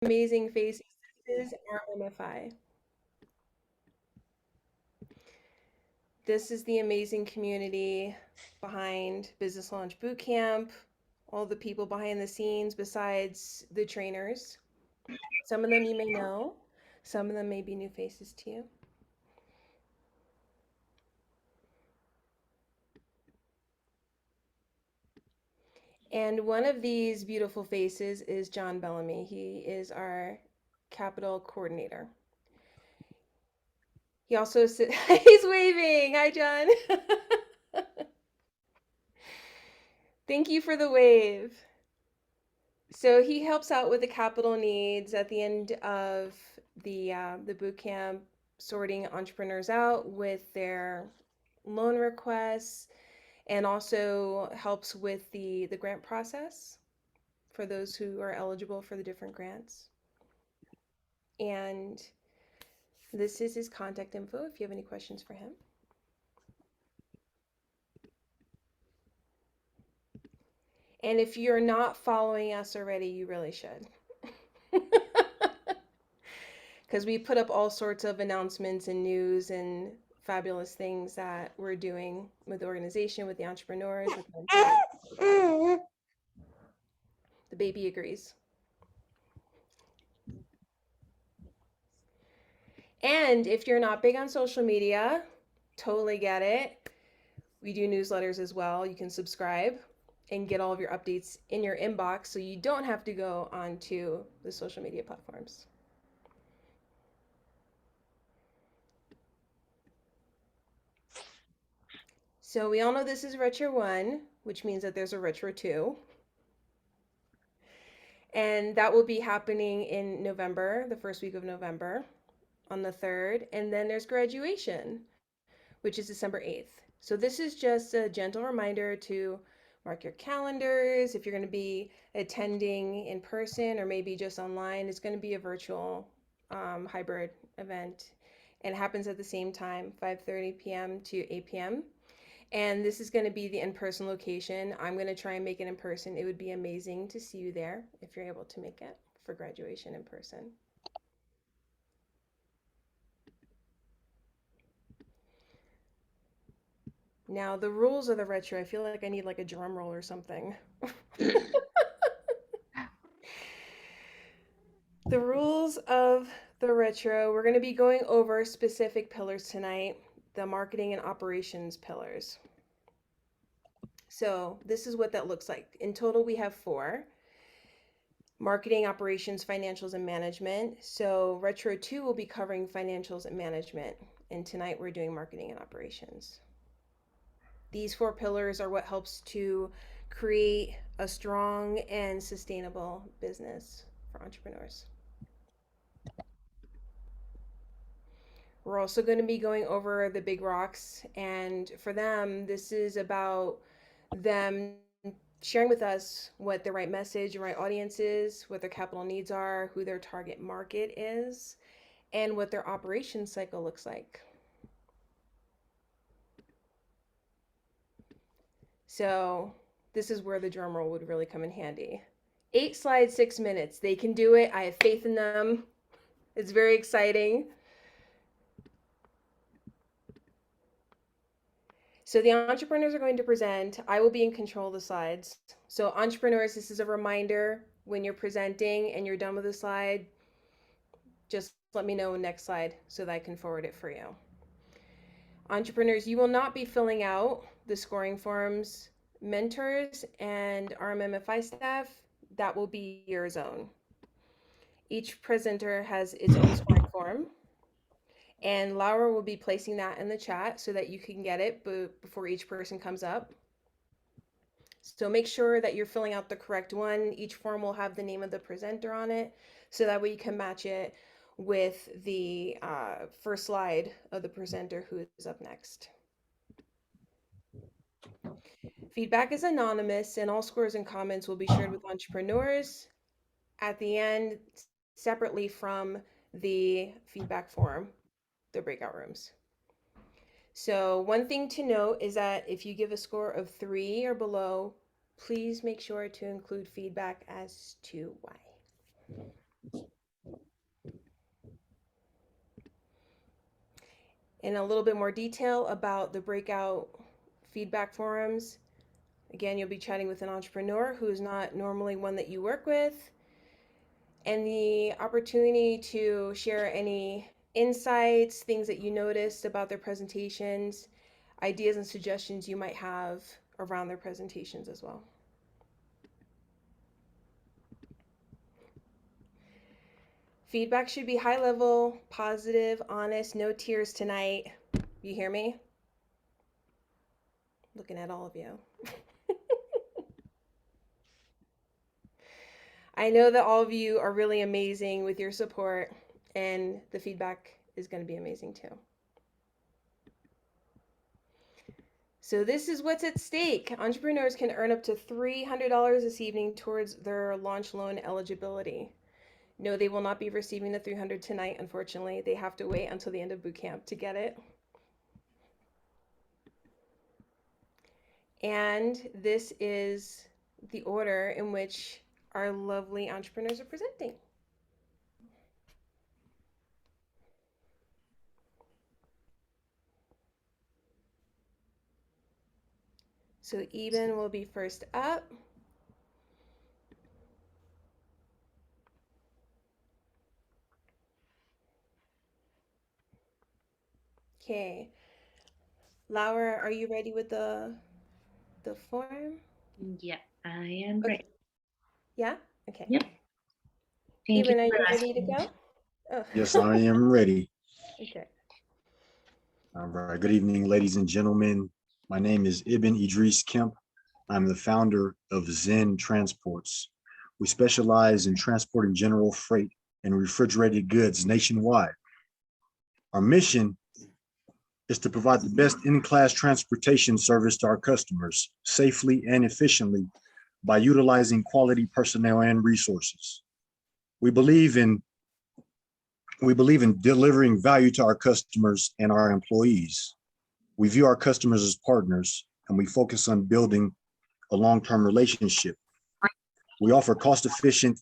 Amazing faces. This is RMFI. This is the amazing community behind Business Launch Bootcamp, all the people behind the scenes besides the trainers. Some of them you may know, some of them may be new faces to you. And one of these beautiful faces is John Bellamy. He is our capital coordinator. He also he's waving. Hi, John. Thank you for the wave. So he helps out with the capital needs at the end of the boot camp, sorting entrepreneurs out with their loan requests, and also helps with the grant process for those who are eligible for the different grants. And this is his contact info if you have any questions for him. And if you're not following us already, you really should. Because we put up all sorts of announcements and news and fabulous things that we're doing with the organization, with the entrepreneurs, with the baby agrees. And if you're not big on social media, totally get it. We do newsletters as well. You can subscribe and get all of your updates in your inbox so you don't have to go onto the social media platforms. So we all know this is Retro 1, which means that there's a Retro 2. And that will be happening in November, the first week of November on the 3rd. And then there's graduation, which is December 8th. So this is just a gentle reminder to mark your calendars. If you're going to be attending in person or maybe just online, it's going to be a virtual hybrid event. And it happens at the same time, 5:30 p.m. to 8 p.m. And this is going to be the in-person location. I'm going to try and make it in person. It would be amazing to see you there if you're able to make it for graduation in person. Now, the rules of the retro, I feel like I need like a drum roll or something. The rules of the retro, we're going to be going over specific pillars tonight, the marketing and operations pillars. So, this is what that looks like. In total, we have four: marketing, operations, financials, and management. So, Retro 2 will be covering financials and management. And tonight, we're doing marketing and operations. These four pillars are what helps to create a strong and sustainable business for entrepreneurs. We're also going to be going over the big rocks. And for them, this is about them sharing with us what the right message and right audience is, what their capital needs are, who their target market is, and what their operation cycle looks like. So this is where the drum roll would really come in handy. 8 slides, 6 minutes. They can do it. I have faith in them. It's very exciting. So the entrepreneurs are going to present. I will be in control of the slides. So entrepreneurs, this is a reminder when you're presenting and you're done with the slide, just let me know next slide so that I can forward it for you. Entrepreneurs, you will not be filling out the scoring forms. Mentors and RMMFI staff, that will be your zone. Each presenter has its own scoring form. And Laura will be placing that in the chat so that you can get it before each person comes up. So make sure that you're filling out the correct one. Each form will have the name of the presenter on it, so that way you can match it with the first slide of the presenter who is up next. Feedback is anonymous, and all scores and comments will be shared with entrepreneurs at the end, separately from the feedback forum, the breakout rooms. So one thing to note is that if you give a score of 3 or below, please make sure to include feedback as to why. In a little bit more detail about the breakout feedback forums, again, you'll be chatting with an entrepreneur who is not normally one that you work with, and the opportunity to share any insights, things that you noticed about their presentations, ideas and suggestions you might have around their presentations as well. Feedback should be high level, positive, honest, no tears tonight. You hear me? Looking at all of you. I know that all of you are really amazing with your support, and the feedback is going to be amazing too. So this is what's at stake. Entrepreneurs can earn up to $300 this evening towards their launch loan eligibility. No, they will not be receiving the $300 tonight, unfortunately. They have to wait until the end of boot camp to get it. And this is the order in which our lovely entrepreneurs are presenting. So Eben will be first up. Okay. Laura, are you ready with the form? Yeah, I am Okay. ready. Yeah? Okay. Yep. Thank Eben, you are you for ready to asking. go? Oh. Yes, I am ready. Okay. All right. Good evening, ladies and gentlemen. My name is Ibn Idris Kemp. I'm the founder of Zen Transports. We specialize in transporting general freight and refrigerated goods nationwide. Our mission is to provide the best in-class transportation service to our customers safely and efficiently by utilizing quality personnel and resources. We believe in delivering value to our customers and our employees. We view our customers as partners, and we focus on building a long-term relationship. We offer cost-effective,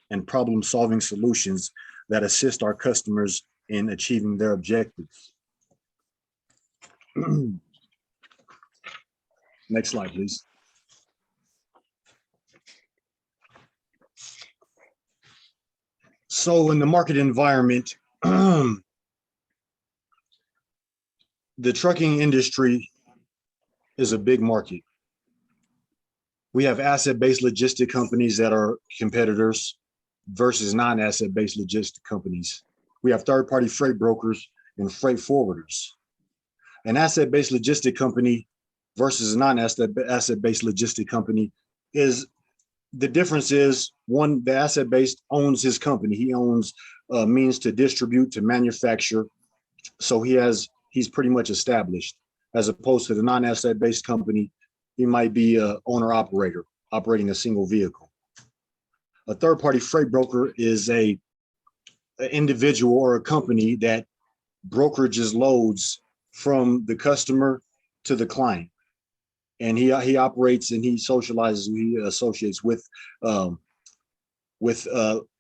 and problem-solving solutions that assist our customers in achieving their objectives. Next slide, please. So in the market environment, the trucking industry is a big market. We have asset-based logistic companies that are competitors versus non-asset-based logistic companies. We have third-party freight brokers and freight forwarders. An asset-based logistic company versus a non-asset-based logistic company is, the difference is, one, the asset-based owns his company. He owns means to distribute, to manufacture. So he's pretty much established, as opposed to the non-asset-based company. He might be a owner operator operating a single vehicle. A third-party freight broker is an individual or a company that brokerages loads from the customer to the client. And he operates and he socializes, he associates with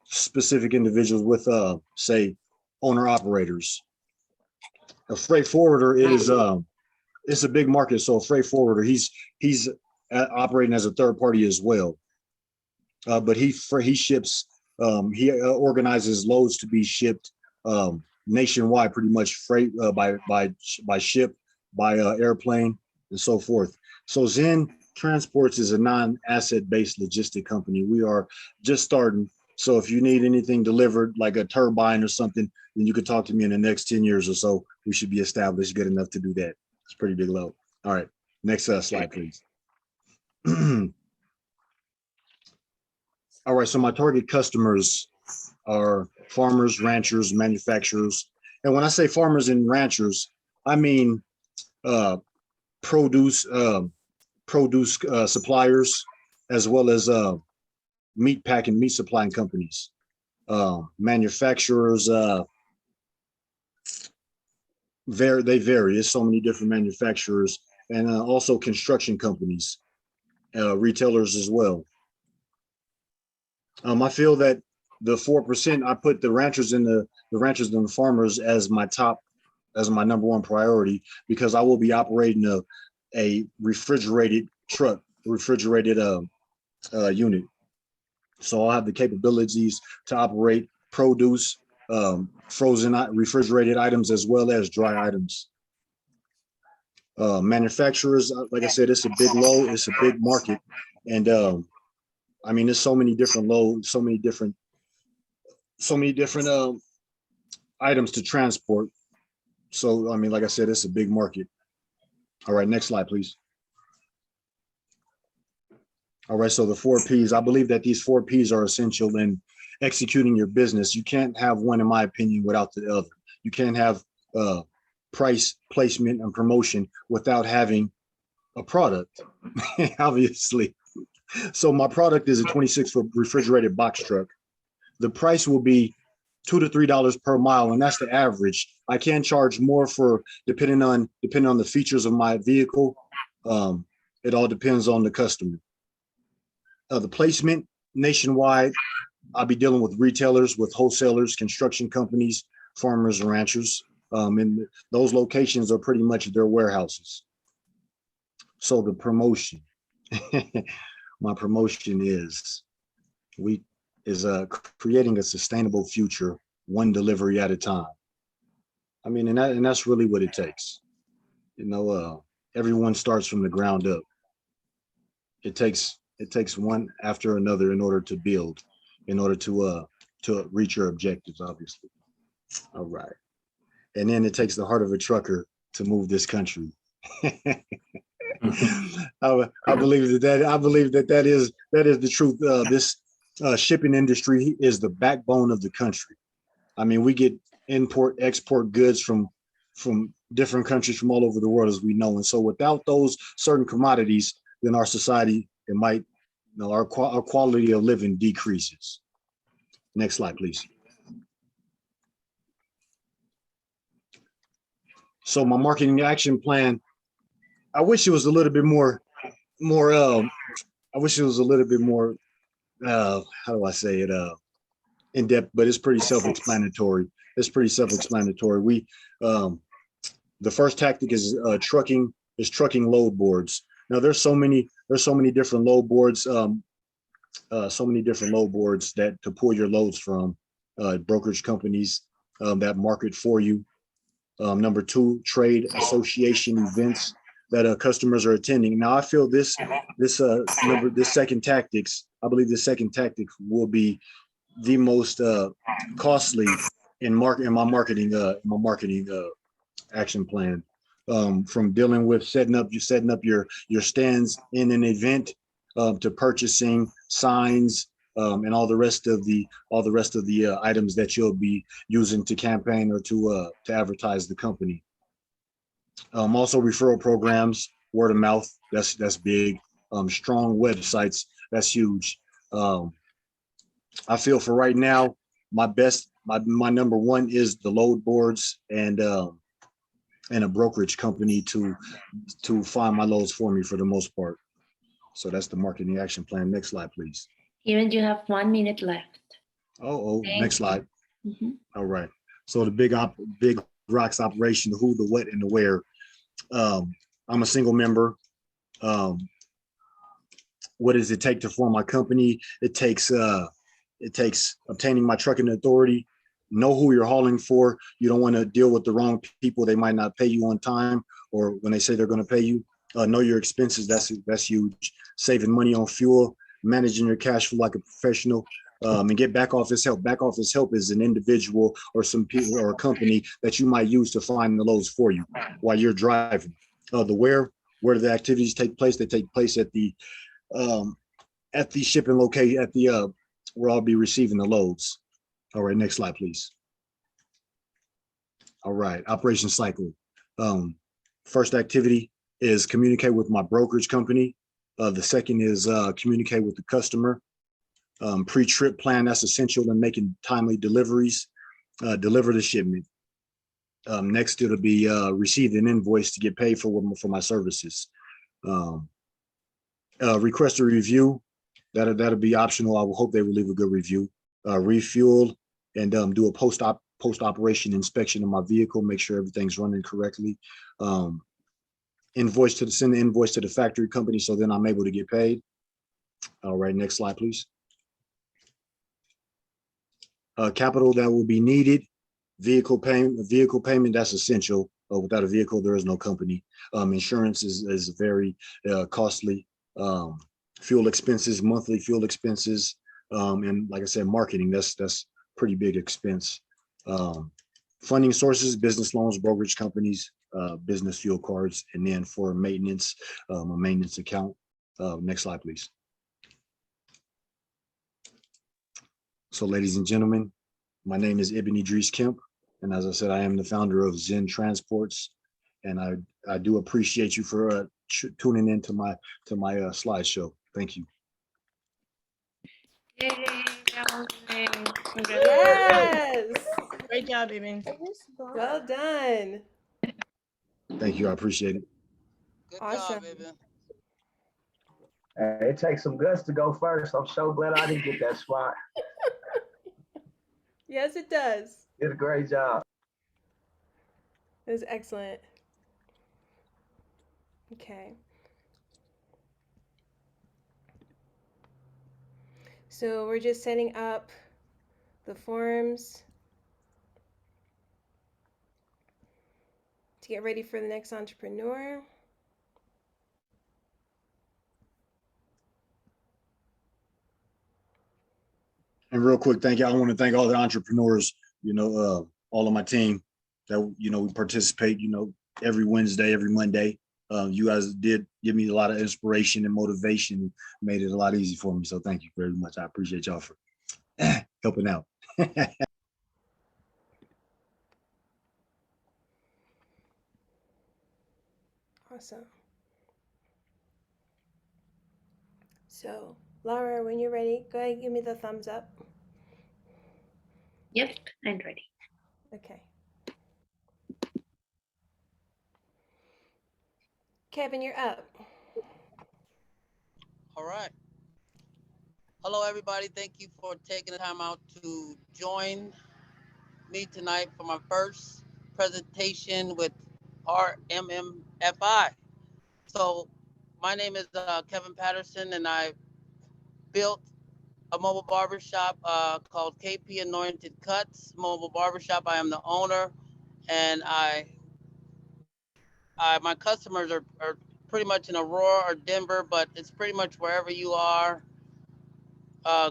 specific individuals, with say owner operators. A freight forwarder is it's a big market. So a freight forwarder, he's operating as a third party as well, but he ships, he organizes loads to be shipped nationwide, pretty much freight by ship, by airplane, and so forth. So Zen Transports is a non-asset-based logistic company. We are just starting. So if you need anything delivered, like a turbine or something, then you could talk to me in the next 10 years or so. We should be established good enough to do that. It's pretty big load. All right, next slide, please. All right, so my target customers are farmers, ranchers, manufacturers. And when I say farmers and ranchers, I mean produce suppliers, as well as meat packing, meat supplying companies, manufacturers. They vary. There's so many different manufacturers, and also construction companies, retailers as well. I feel that the 4%, I put the ranchers and the farmers as my number one priority, because I will be operating a refrigerated truck, refrigerated unit. So I'll have the capabilities to operate produce, frozen, refrigerated items, as well as dry items. Manufacturers, like I said, it's a big load, it's a big market, and I mean, there's so many different loads, so many different items to transport. So, I mean, like I said, it's a big market. All right, next slide, please. All right, so the 4Ps, I believe that these 4Ps are essential in executing your business. You can't have one, in my opinion, without the other. You can't have price, placement, and promotion without having a product, obviously. So my product is a 26-foot refrigerated box truck. The price will be $2 to $3 per mile, and that's the average. I can charge more for depending on the features of my vehicle. It all depends on the customer. The placement nationwide, I'll be dealing with retailers, with wholesalers, construction companies, farmers, and ranchers. And those locations are pretty much their warehouses. So the promotion, my promotion is creating a sustainable future, one delivery at a time. I mean, and that's really what it takes. You know, everyone starts from the ground up. It takes one after another in order to build, in order to reach your objectives, obviously. All right. And then it takes the heart of a trucker to move this country. I believe that is the truth. This shipping industry is the backbone of the country. I mean, we get import, export goods from different countries from all over the world, as we know. And so without those certain commodities, then our society, our quality of living decreases. Next slide, please. So my marketing action plan, I wish it was a little bit more, I wish it was a little bit more, how do I say it, in depth, but it's pretty self-explanatory. We, the first tactic is trucking load boards. Now there's so many different load boards, that to pull your loads from, brokerage companies that market for you. Number two, trade association events that customers are attending. Now I feel this second tactics, I believe the second tactic will be the most costly in my marketing action plan. From dealing with setting up your stands in an event, to purchasing signs, and all the rest of the items that you'll be using to campaign or to advertise the company. Also referral programs, word of mouth, that's big. Strong websites, that's huge. I feel for right now, my number one is the load boards and a brokerage company to find my loads for me for the most part. So that's the marketing action plan. Next slide, please. Even you have 1 minute left. Next slide. Mm-hmm. All right. So the big rocks operation, the who, the what, and the where. I'm a single member. What does it take to form my company? It takes obtaining my trucking authority. Know who you're hauling for. You don't want to deal with the wrong people. They might not pay you on time, or when they say they're going to pay you. Know your expenses. That's huge. Saving money on fuel, managing your cash flow like a professional, and get back office help. Back office help is an individual or some people or a company that you might use to find the loads for you while you're driving. The where do the activities take place? They take place at the shipping location, at the where I'll be receiving the loads. All right, next slide, please. All right, operation cycle. First activity is communicate with my brokerage company. The second is communicate with the customer. Pre-trip plan, that's essential in making timely deliveries. Deliver the shipment. Next, it'll be receive an invoice to get paid for my services. Request a review. that'll be optional. I will hope they will leave a good review. Refuel and do a post operation inspection of my vehicle, make sure everything's running correctly. Send the invoice to the factory company so then I'm able to get paid. All right, next slide, please. Capital that will be needed. Vehicle payment, that's essential. Without a vehicle, there is no company. Insurance is very costly. Fuel expenses, monthly fuel expenses, and like I said, marketing, that's pretty big expense. Funding sources, business loans, brokerage companies, business fuel cards, and then for maintenance, a maintenance account. Next slide, please. So, ladies and gentlemen, my name is Ibn Idris Kemp, and as I said, I am the founder of Zen Transports, and I do appreciate you for tuning in to my slideshow. Thank you. Yay, Yes. Great job, Ibn. Well done. Thank you. I appreciate it. Good Awesome. job, Ibn. It takes some guts to go first. I'm so glad I didn't get that spot. Yes, it does. Did a great job. It was excellent. Okay. So we're just setting up the forms to get ready for the next entrepreneur. And real quick, thank you. I want to thank all the entrepreneurs, all of my team that, we participate, every Wednesday, every Monday. You guys did give me a lot of inspiration and motivation, made it a lot easier for me. So thank you very much. I appreciate y'all for helping out. Awesome. So, Laura, when you're ready, go ahead and give me the thumbs up. Yep, I'm ready. Okay. Kevin, you're up. All right. Hello, everybody. Thank you for taking the time out to join me tonight for my first presentation with RMMFI. So my name is Kevin Patterson, and I built a mobile barbershop called KP Anointed Cuts Mobile Barbershop. I am the owner, and my customers are pretty much in Aurora or Denver, but it's pretty much wherever you are.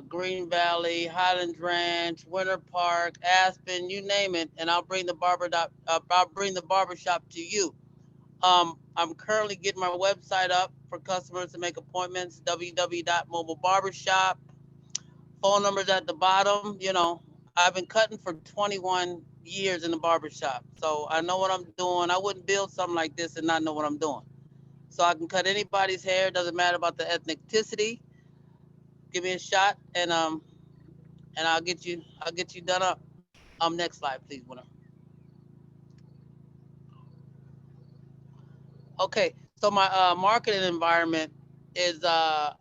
Green Valley, Highlands Ranch, Winter Park, Aspen, you name it, and I'll bring the barbershop to you. I'm currently getting my website up for customers to make appointments, www.mobilebarbershop. Phone numbers at the bottom. I've been cutting for 21 years in the barbershop, so I know what I'm doing. I wouldn't build something like this and not know what I'm doing. So I can cut anybody's hair, doesn't matter about the ethnicity. Give me a shot, and I'll get you done up. Next slide, please, winner. Okay, so my marketing environment is I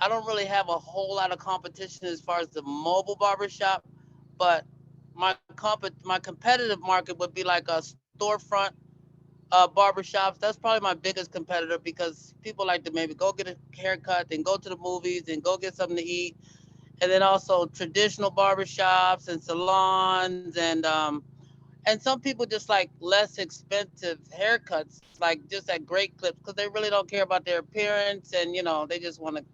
don't really have a whole lot of competition as far as the mobile barbershop, but my competitive market would be like a storefront barbershops. That's probably my biggest competitor because people like to maybe go get a haircut, then go to the movies, then go get something to eat, and then also traditional barbershops and salons and some people just like less expensive haircuts, like just at great clips, because they really don't care about their appearance and they just want to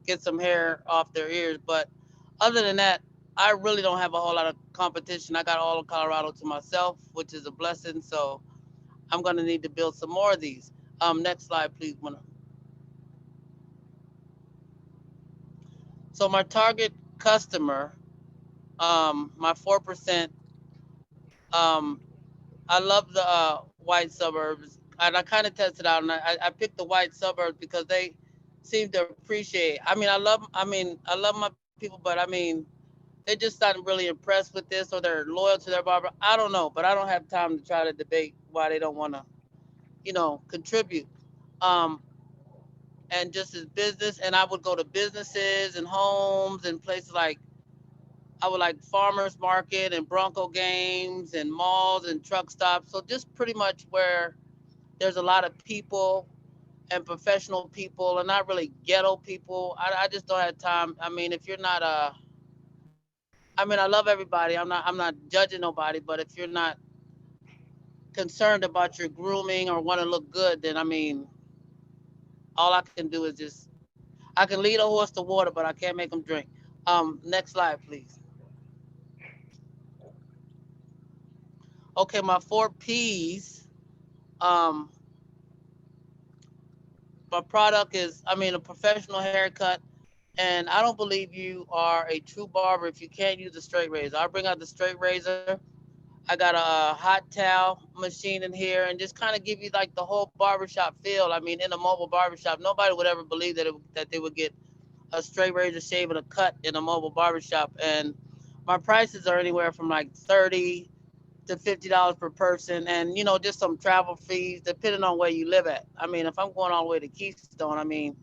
get some hair off their ears. But other than that, I really don't have a whole lot of competition. I got all of Colorado to myself, which is a blessing. So I'm going to need to build some more of these. Next slide, please, winner. So my target customer, my 4%, um, I love the white suburbs, and I kind of tested out, and I picked the white suburbs because they seem to appreciate. I love my people, but they're just not really impressed with this, or they're loyal to their barber. I don't know, but I don't have time to try to debate why they don't want to, contribute. Um, and just as business. And I would go to businesses and homes and places like I would like farmers market and Bronco games and malls and truck stops. So just pretty much where there's a lot of people and professional people and not really ghetto people. I just don't have time. I mean, if you're not I mean, I love everybody. I'm not judging nobody, but if you're not concerned about your grooming or want to look good, then I mean, all I can do is just I can lead a horse to water, but I can't make him drink. Next slide, please. Okay, my four P's. Um, my product is, I mean, a professional haircut, and I don't believe you are a true barber if you can't use a straight razor. I'll bring out the straight razor. I got a hot towel machine in here, and just kind of give you like the whole barbershop feel. I mean, in a mobile barbershop, nobody would ever believe that they would get a straight razor shave and a cut in a mobile barbershop. And my prices are anywhere from like 30 to $50 per person, and just some travel fees depending on where you live at. I mean, if I'm going all the way to Keystone, I mean,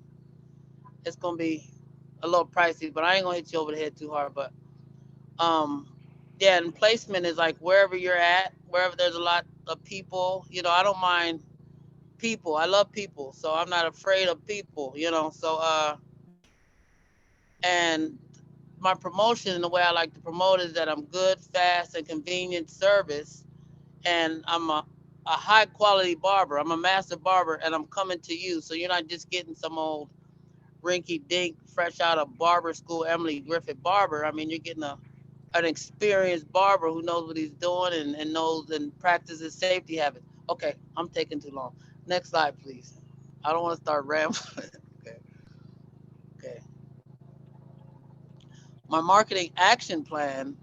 it's gonna be a little pricey, but I ain't gonna hit you over the head too hard. But um, yeah, and placement is like wherever you're at, wherever there's a lot of people. I don't mind people. I love people, so I'm not afraid of people. And my promotion and the way I like to promote is that I'm good, fast, and convenient service, and I'm a high quality barber. I'm a master barber, and I'm coming to you, so you're not just getting some old rinky dink, fresh out of barber school, Emily Griffith barber. I mean, you're getting an experienced barber who knows what he's doing and knows and practices safety habits. Okay, I'm taking too long. Next slide, please. I don't want to start rambling. Okay, okay. My marketing action plan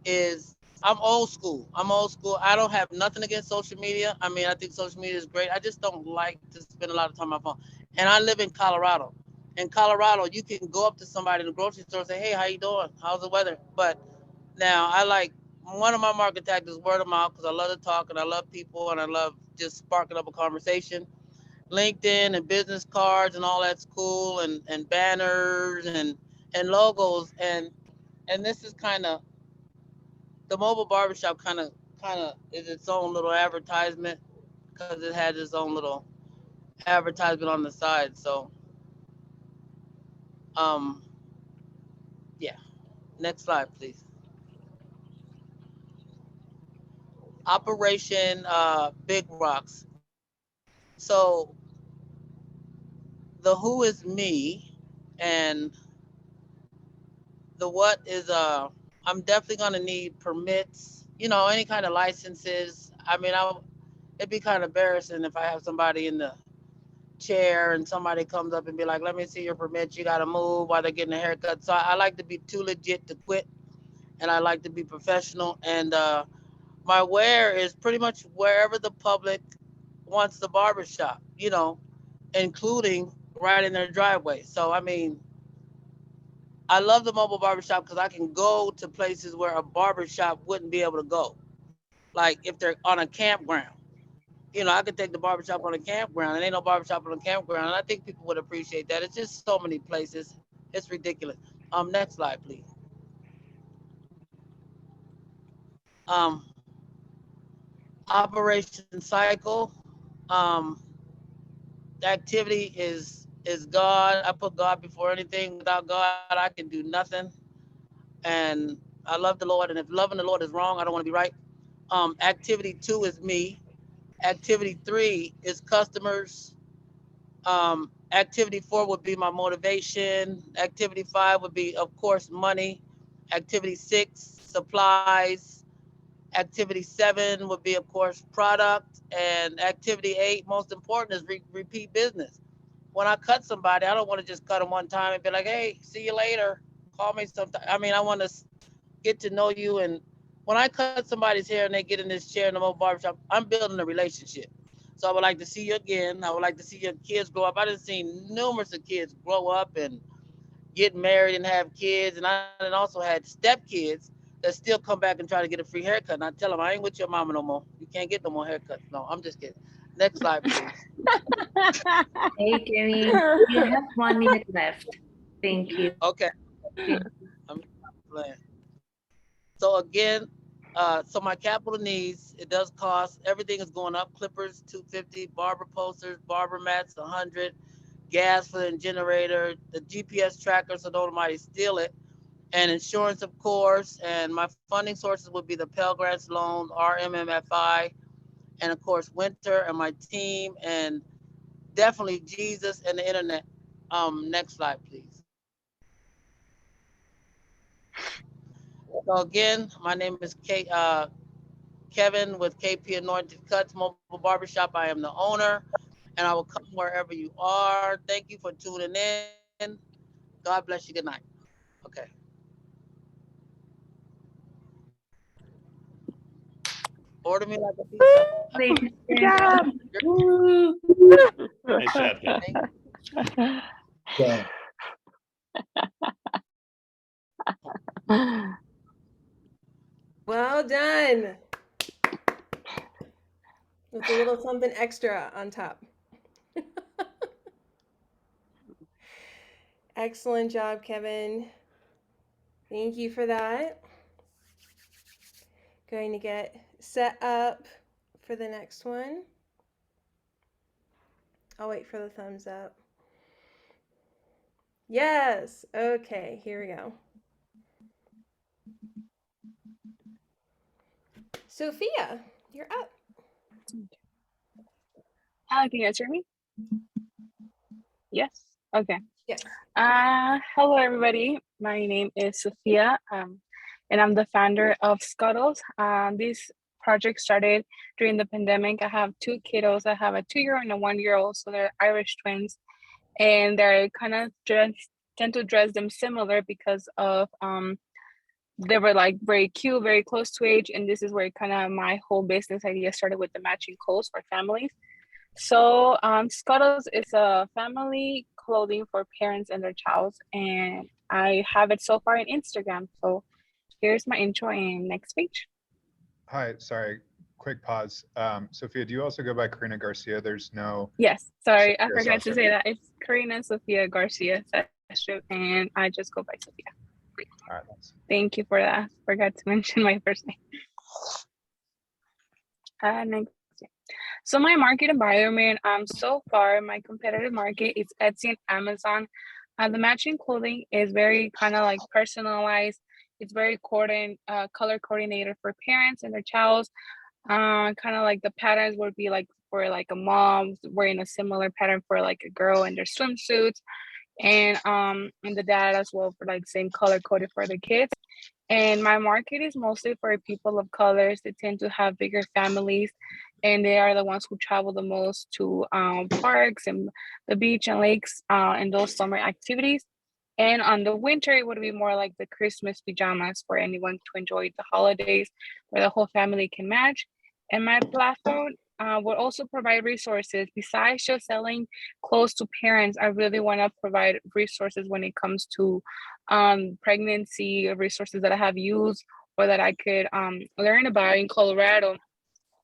is I'm old school. I'm old school. I don't have nothing against social media. I mean, I think social media is great. I just don't like to spend a lot of time on my phone. And I live in Colorado. In Colorado, you can go up to somebody in the grocery store and say, "Hey, how you doing? How's the weather?" But now I like one of my market tactics is word of mouth because I love to talk and I love people and I love just sparking up a conversation. LinkedIn and business cards and all that's cool and banners and logos and this is kind of the mobile barbershop kind of is its own little advertisement because it has its own little advertisement on the side. So um yeah, next slide please. Operation Big Rocks. So the who is me and the what is I'm definitely gonna need permits, any kind of licenses. I mean, it'd be kind of embarrassing if I have somebody in the chair and somebody comes up and be like, "Let me see your permit. You got to move while they're getting a haircut." So I like to be too legit to quit, and I like to be professional. And my wear is pretty much wherever the public wants the barbershop, including right in their driveway. So I mean, I love the mobile barbershop because I can go to places where a barbershop wouldn't be able to go. Like if they're on a campground. I could take the barbershop on a campground and ain't no barbershop on a campground. And I think people would appreciate that. It's just so many places. It's ridiculous. Next slide, please. Um, Operation Cycle. Um, Activity is God. I put God before anything. Without God, I can do nothing. And I love the Lord. And if loving the Lord is wrong, I don't want to be right. Activity 2 is me. Activity 3 is customers. Activity 4 would be my motivation. Activity 5 would be, of course, money. Activity 6, supplies. Activity 7 would be, of course, product. And activity 8, most important, is repeat business. When I cut somebody, I don't want to just cut them one time and be like, "Hey, see you later. Call me sometime." I mean, I want to get to know you. And when I cut somebody's hair and they get in this chair in the mobile barbershop, I'm building a relationship. So I would like to see you again. I would like to see your kids grow up. I done seen numerous of kids grow up and get married and have kids. And I done also had stepkids that still come back and try to get a free haircut. And I tell them, I ain't with your mama no more. You can't get no more haircuts. No, I'm just kidding. Next slide, please. Hey, Kenny, you have 1 minute left. Thank you. Okay, Thank I'm playing. So again, so my capital needs, it does cost, everything is going up. Clippers, 250, barber posters, barber mats, 100, gas for the generator, the GPS tracker so nobody steal it, and insurance, of course. And my funding sources would be the Pell Grants loan, RMMFI, and of course, Winter and my team, and definitely Jesus and the internet. Next slide, please. So again, my name is Kevin with KP Anointed Cuts Mobile Barbershop. I am the owner, and I will come wherever you are. Thank you for tuning in. God bless you. Good night. Okay. Order me like a pizza. Ladies Good and job. gentlemen. Nice job, Ken. Yeah. Well done. With a little something extra on top. Excellent job, Kevin. Thank you for that. Going to get set up for the next one. I'll wait for the thumbs up. Yes. Okay, here we go. Sophia, you're up. Can you guys hear me? Yes. Okay. Yes. Hello, everybody. My name is Sophia, and I'm the founder of Scuttles. This project started during the pandemic. I have two kiddos. I have a 2-year-old and a 1-year-old, so they're Irish twins, and they're kind of tend to dress them similar because of they were like very cute, very close to age, and this is where kind of my whole business idea started with the matching clothes for families. So Scuttles is a family clothing for parents and their child, and I have it so far in Instagram. So here's my intro and next page. Hi, sorry, quick pause. Sophia, do you also go by Karina Garcia? There's no. Yes, sorry, I Sophia forgot to Sasha. say that. It's Karina Sofia Garcia Sasha, and I just go by Sophia. All right, thanks. Thank you for that. Forgot to mention my first name. Next. So my market environment, so far my competitive market is Etsy and Amazon. The matching clothing is very kind of like personalized. It's very color coordinated for parents and their child. Kind of like the patterns would be like for like a mom wearing a similar pattern for like a girl in their swimsuits, and the dad as well for like same color coded for the kids. And my market is mostly for people of colors. They tend to have bigger families, and they are the ones who travel the most to parks and the beach and lakes and those summer activities. And on the winter, it would be more like the Christmas pajamas for anyone to enjoy the holidays where the whole family can match. And my platform will also provide resources. Besides just selling clothes to parents, I really want to provide resources when it comes to pregnancy, resources that I have used or that I could learn about in Colorado.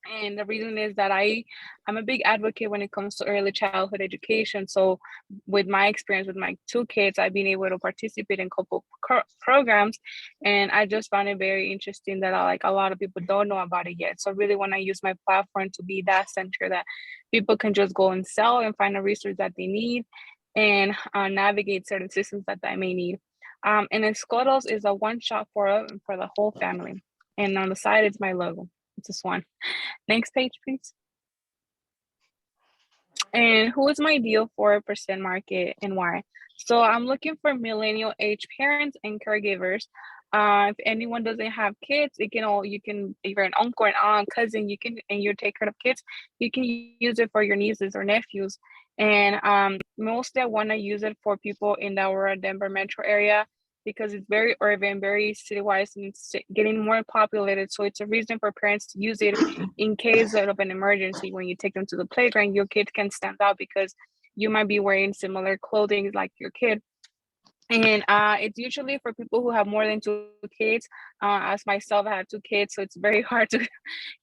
And the reason is that I'm a big advocate when it comes to early childhood education. So with my experience with my two kids, I've been able to participate in a couple programs, and I just found it very interesting that a lot of people don't know about it yet. So I really want to use my platform to be that center that people can just go and sell and find a resource that they need and navigate certain systems that they may need. And then Scuttles is a one-shop for the whole family. And on the side, it's my logo. It's a swan. Next page, please. And who is my ideal 4% market and why? So I'm looking for millennial age parents and caregivers. If anyone doesn't have kids, you can, if you're an uncle and aunt, cousin, and you take care of kids, you can use it for your nieces or nephews. And mostly I want to use it for people in the Aurora, Denver metro area because it's very urban, very city-wise, and it's getting more populated. So it's a reason for parents to use it in case of an emergency. When you take them to the playground, your kid can stand out because you might be wearing similar clothing like your kid. And it's usually for people who have more than 2 kids. As myself, I have 2 kids, so it's very hard to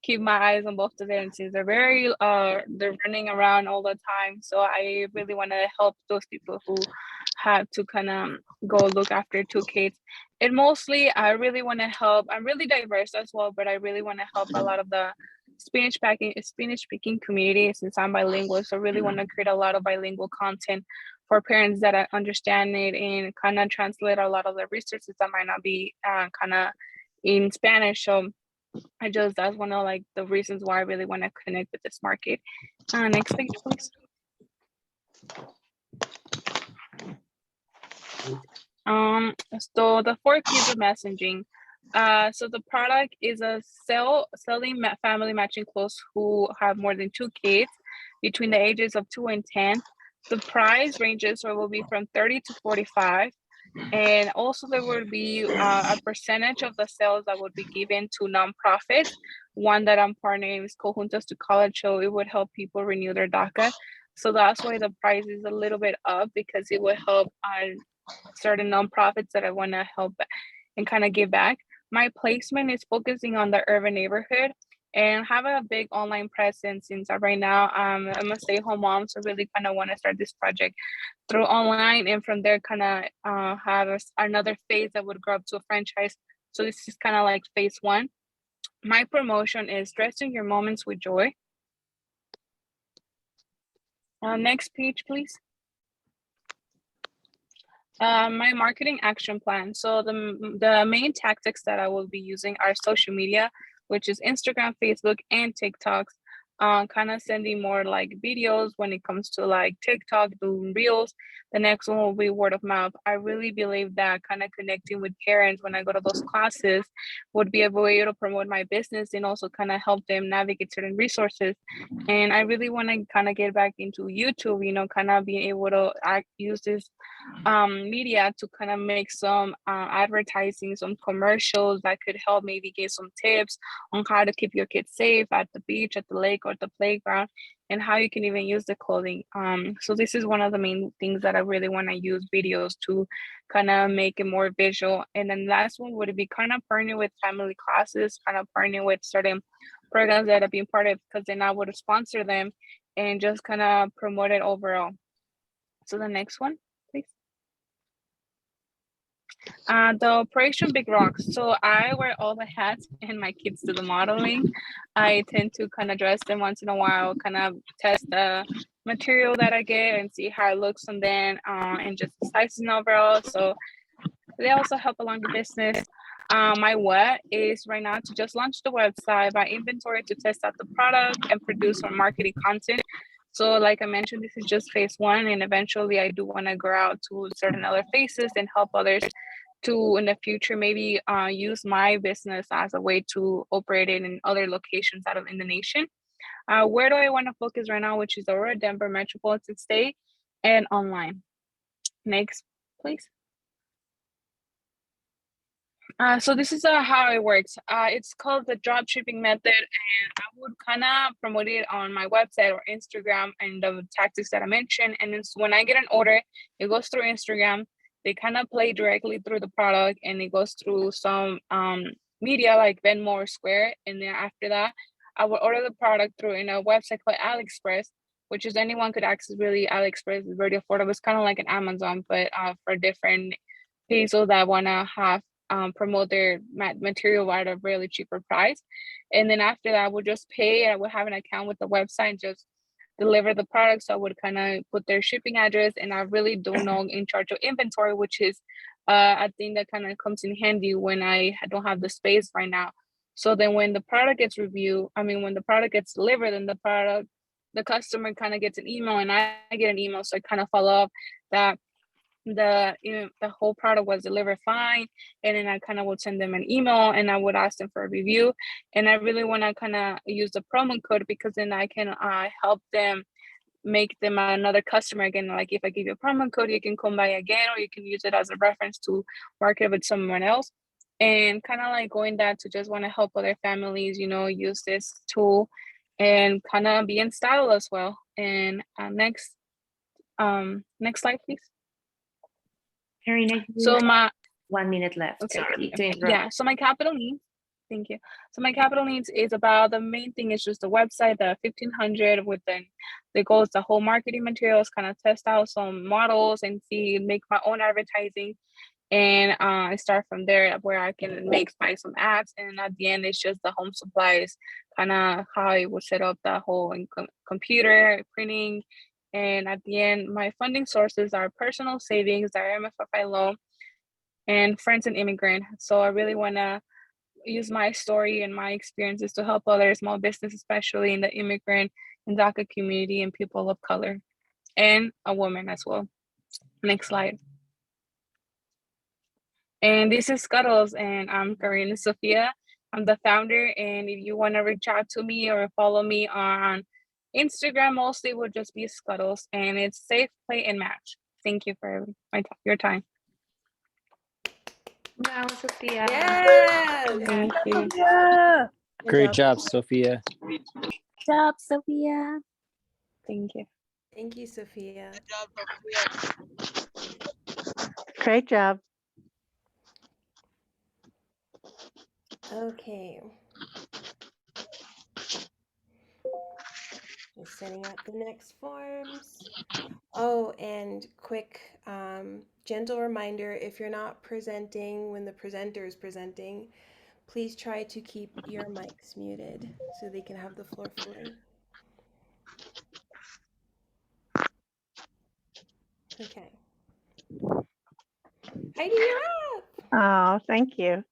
keep my eyes on both of them since they're running around all the time. So I really want to help those people who have to kind of go look after 2 kids. And mostly, I really want to help. I'm really diverse as well, but I really want to help a lot of the Spanish speaking community since I'm bilingual. So I really want to create a lot of bilingual content for parents that understand it and kind of translate a lot of the resources that might not be kind of in Spanish. So that's one of like the reasons why I really want to connect with this market. Next page, please. So the 4 keys of messaging. So the product is selling family matching clothes who have more than 2 kids between the ages of 2 and 10. The price ranges will be from 30 to 45. And also there will be a percentage of the sales that would be given to nonprofits. One that I'm partnering is Conjuntos to College, so it would help people renew their DACA. So that's why the price is a little bit up, because it would help certain nonprofits that I want to help and kind of give back. My placement is focusing on the urban neighborhood and have a big online presence since right now I'm a stay-at-home mom, so really kind of want to start this project through online, and from there kind of have another phase that would grow up to a franchise. So this is kind of like phase 1. My promotion is dressing your moments with joy. Next page, please. My marketing action plan. So the main tactics that I will be using are social media, which is Instagram, Facebook, and TikToks. Kind of sending more like videos when it comes to like TikTok, doing reels. The next one will be word of mouth. I really believe that kind of connecting with parents when I go to those classes would be a way to promote my business and also kind of help them navigate certain resources. And I really want to kind of get back into YouTube, kind of being able to use this media to kind of make some advertising, some commercials that could help maybe get some tips on how to keep your kids safe at the beach, at the lake, or the playground, and how you can even use the clothing. So this is one of the main things that I really want to use videos to kind of make it more visual. And then last one would be kind of partnering with family classes, kind of partnering with certain programs that I've been part of, because then I would sponsor them and just kind of promote it overall. So the next one, please. The Operation Big Rocks. So I wear all the hats and my kids do the modeling. I tend to kind of dress them once in a while, kind of test the material that I get and see how it looks on them, and just the sizing overall. So they also help along the business. My what is right now to just launch the website, buy inventory to test out the product, and produce some marketing content. So like I mentioned, this is just phase 1, and eventually I do want to grow out to certain other phases and help others to in the future maybe use my business as a way to operate it in other locations in the nation. Where do I want to focus right now, which is Aurora, Denver metropolitan state, and online. Next, please. So this is how it works. It's called the drop shipping method, and I would kind of promote it on my website or Instagram and the tactics that I mentioned. And then when I get an order, it goes through Instagram. They kind of play directly through the product, and it goes through some media like Venmo or Square. And then after that, I will order the product through in a website called AliExpress, which is anyone could access. Really, AliExpress is very affordable. It's kind of like an Amazon, but for different people that want to have promote their material at a really cheaper price. And then after that, I would just pay. I would have an account with the website and just deliver the product. So I would kind of put their shipping address, and I really don't know in charge of inventory, which is a thing that kind of comes in handy when I don't have the space right now. So then when the product gets when the product gets delivered, and the customer kind of gets an email and I get an email. So I kind of follow up that the whole product was delivered fine, and then I kind of would send them an email and I would ask them for a review. And I really want to kind of use the promo code, because then I can help them make them another customer again. Like if I give you a promo code, you can come by again, or you can use it as a reference to market with someone else. And kind of like going that to just want to help other families, use this tool and kind of be in style as well. And next slide, please. Karina, you So have my 1 minute left. okay, Sorry to interrupt. yeah. So my capital needs. Thank you. So my capital needs is about the main thing is just the website, the 1500 with the goal is the whole marketing materials, kind of test out some models and see, make my own advertising. And I start from there where I can buy some ads. And at the end, it's just the home supplies, kind of how I would set up that whole computer printing. And at the end, my funding sources are personal savings, our MFFI loan, and friends and immigrant. So I really want to use my story and my experiences to help other small business, especially in the immigrant and DACA community and people of color, and a woman as well. Next slide. And this is Scuttles, and I'm Karina Sophia. I'm the founder, and if you want to reach out to me or follow me on Instagram, mostly would just be Scuttles, and it's Safe Play and Match. Thank you for your time. Wow, Sophia. Yes. Thank you. Yeah. Good Great job, Sophia. Good job, Sophia. Thank you. Thank you, Sophia. Good job, Sophia. Great job. Okay. Just setting up the next forms. Oh, and quick, gentle reminder, if you're not presenting when the presenter is presenting, please try to keep your mics muted so they can have the floor fully. Okay. Heidi, you're up. Oh, thank you.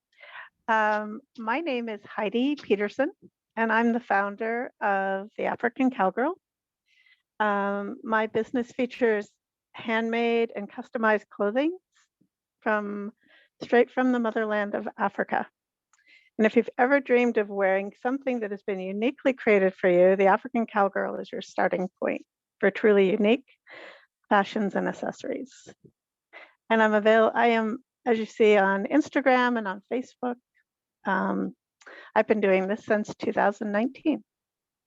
My name is Heidi Peterson, and I'm the founder of the African Cowgirl. My business features handmade and customized clothing straight from the motherland of Africa. And if you've ever dreamed of wearing something that has been uniquely created for you, the African Cowgirl is your starting point for truly unique fashions and accessories. And I am, as you see, on Instagram and on Facebook. I've been doing this since 2019.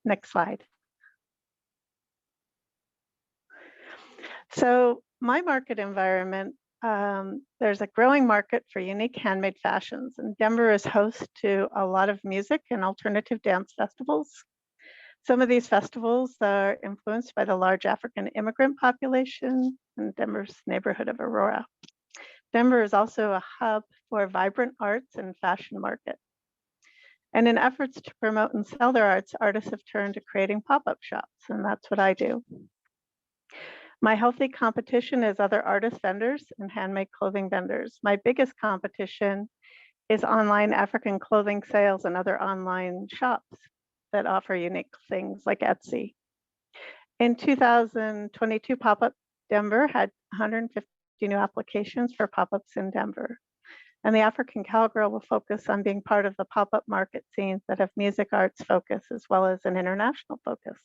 Next slide. So my market environment, there's a growing market for unique handmade fashions, and Denver is host to a lot of music and alternative dance festivals. Some of these festivals are influenced by the large African immigrant population in Denver's neighborhood of Aurora. Denver is also a hub for vibrant arts and fashion market. And in efforts to promote and sell their arts, artists have turned to creating pop-up shops, and that's what I do. My healthy competition is other artist vendors and handmade clothing vendors. My biggest competition is online African clothing sales and other online shops that offer unique things like Etsy. In 2022, Pop-Up Denver had 150 new applications for pop-ups in Denver. And the African Cowgirl will focus on being part of the pop-up market scenes that have music arts focus as well as an international focus.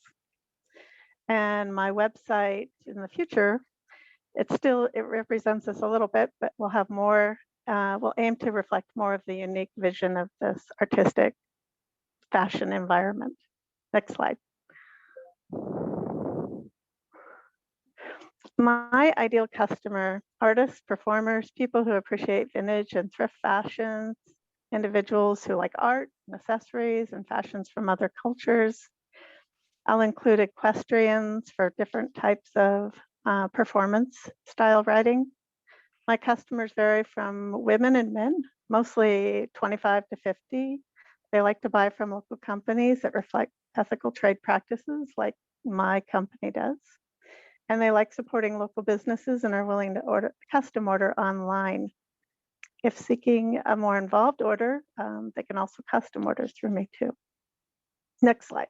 And my website in the future, it represents us a little bit, but we'll have more, we'll aim to reflect more of the unique vision of this artistic fashion environment. Next slide. My ideal customer, artists, performers, people who appreciate vintage and thrift fashions, individuals who like art and accessories and fashions from other cultures. I'll include equestrians for different types of performance style writing. My customers vary from women and men, mostly 25 to 50. They like to buy from local companies that reflect ethical trade practices like my company does. And they like supporting local businesses and are willing to custom order online. If seeking a more involved order, they can also custom order through me too. Next slide.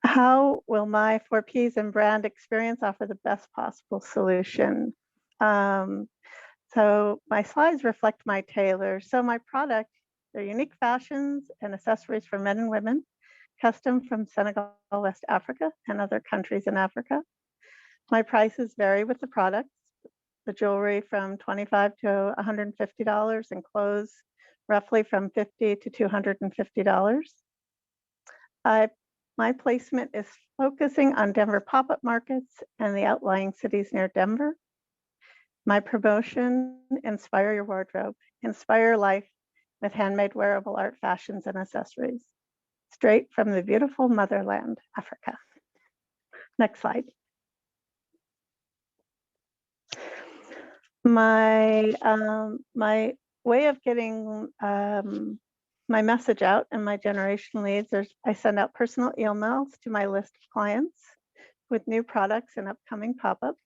How will my 4Ps and brand experience offer the best possible solution? So my slides reflect my tailors. So my product, they're unique fashions and accessories for men and women, custom from Senegal, West Africa, and other countries in Africa. My prices vary with the products. The jewelry from $25 to $150 and clothes roughly from $50 to $250. I My placement is focusing on Denver pop-up markets and the outlying cities near Denver. My promotion, inspire your wardrobe, inspire life with handmade wearable art, fashions, and accessories, straight from the beautiful motherland, Africa. Next slide. My way of getting my message out and my generation leads, I send out personal emails to my list of clients with new products and upcoming pop-ups.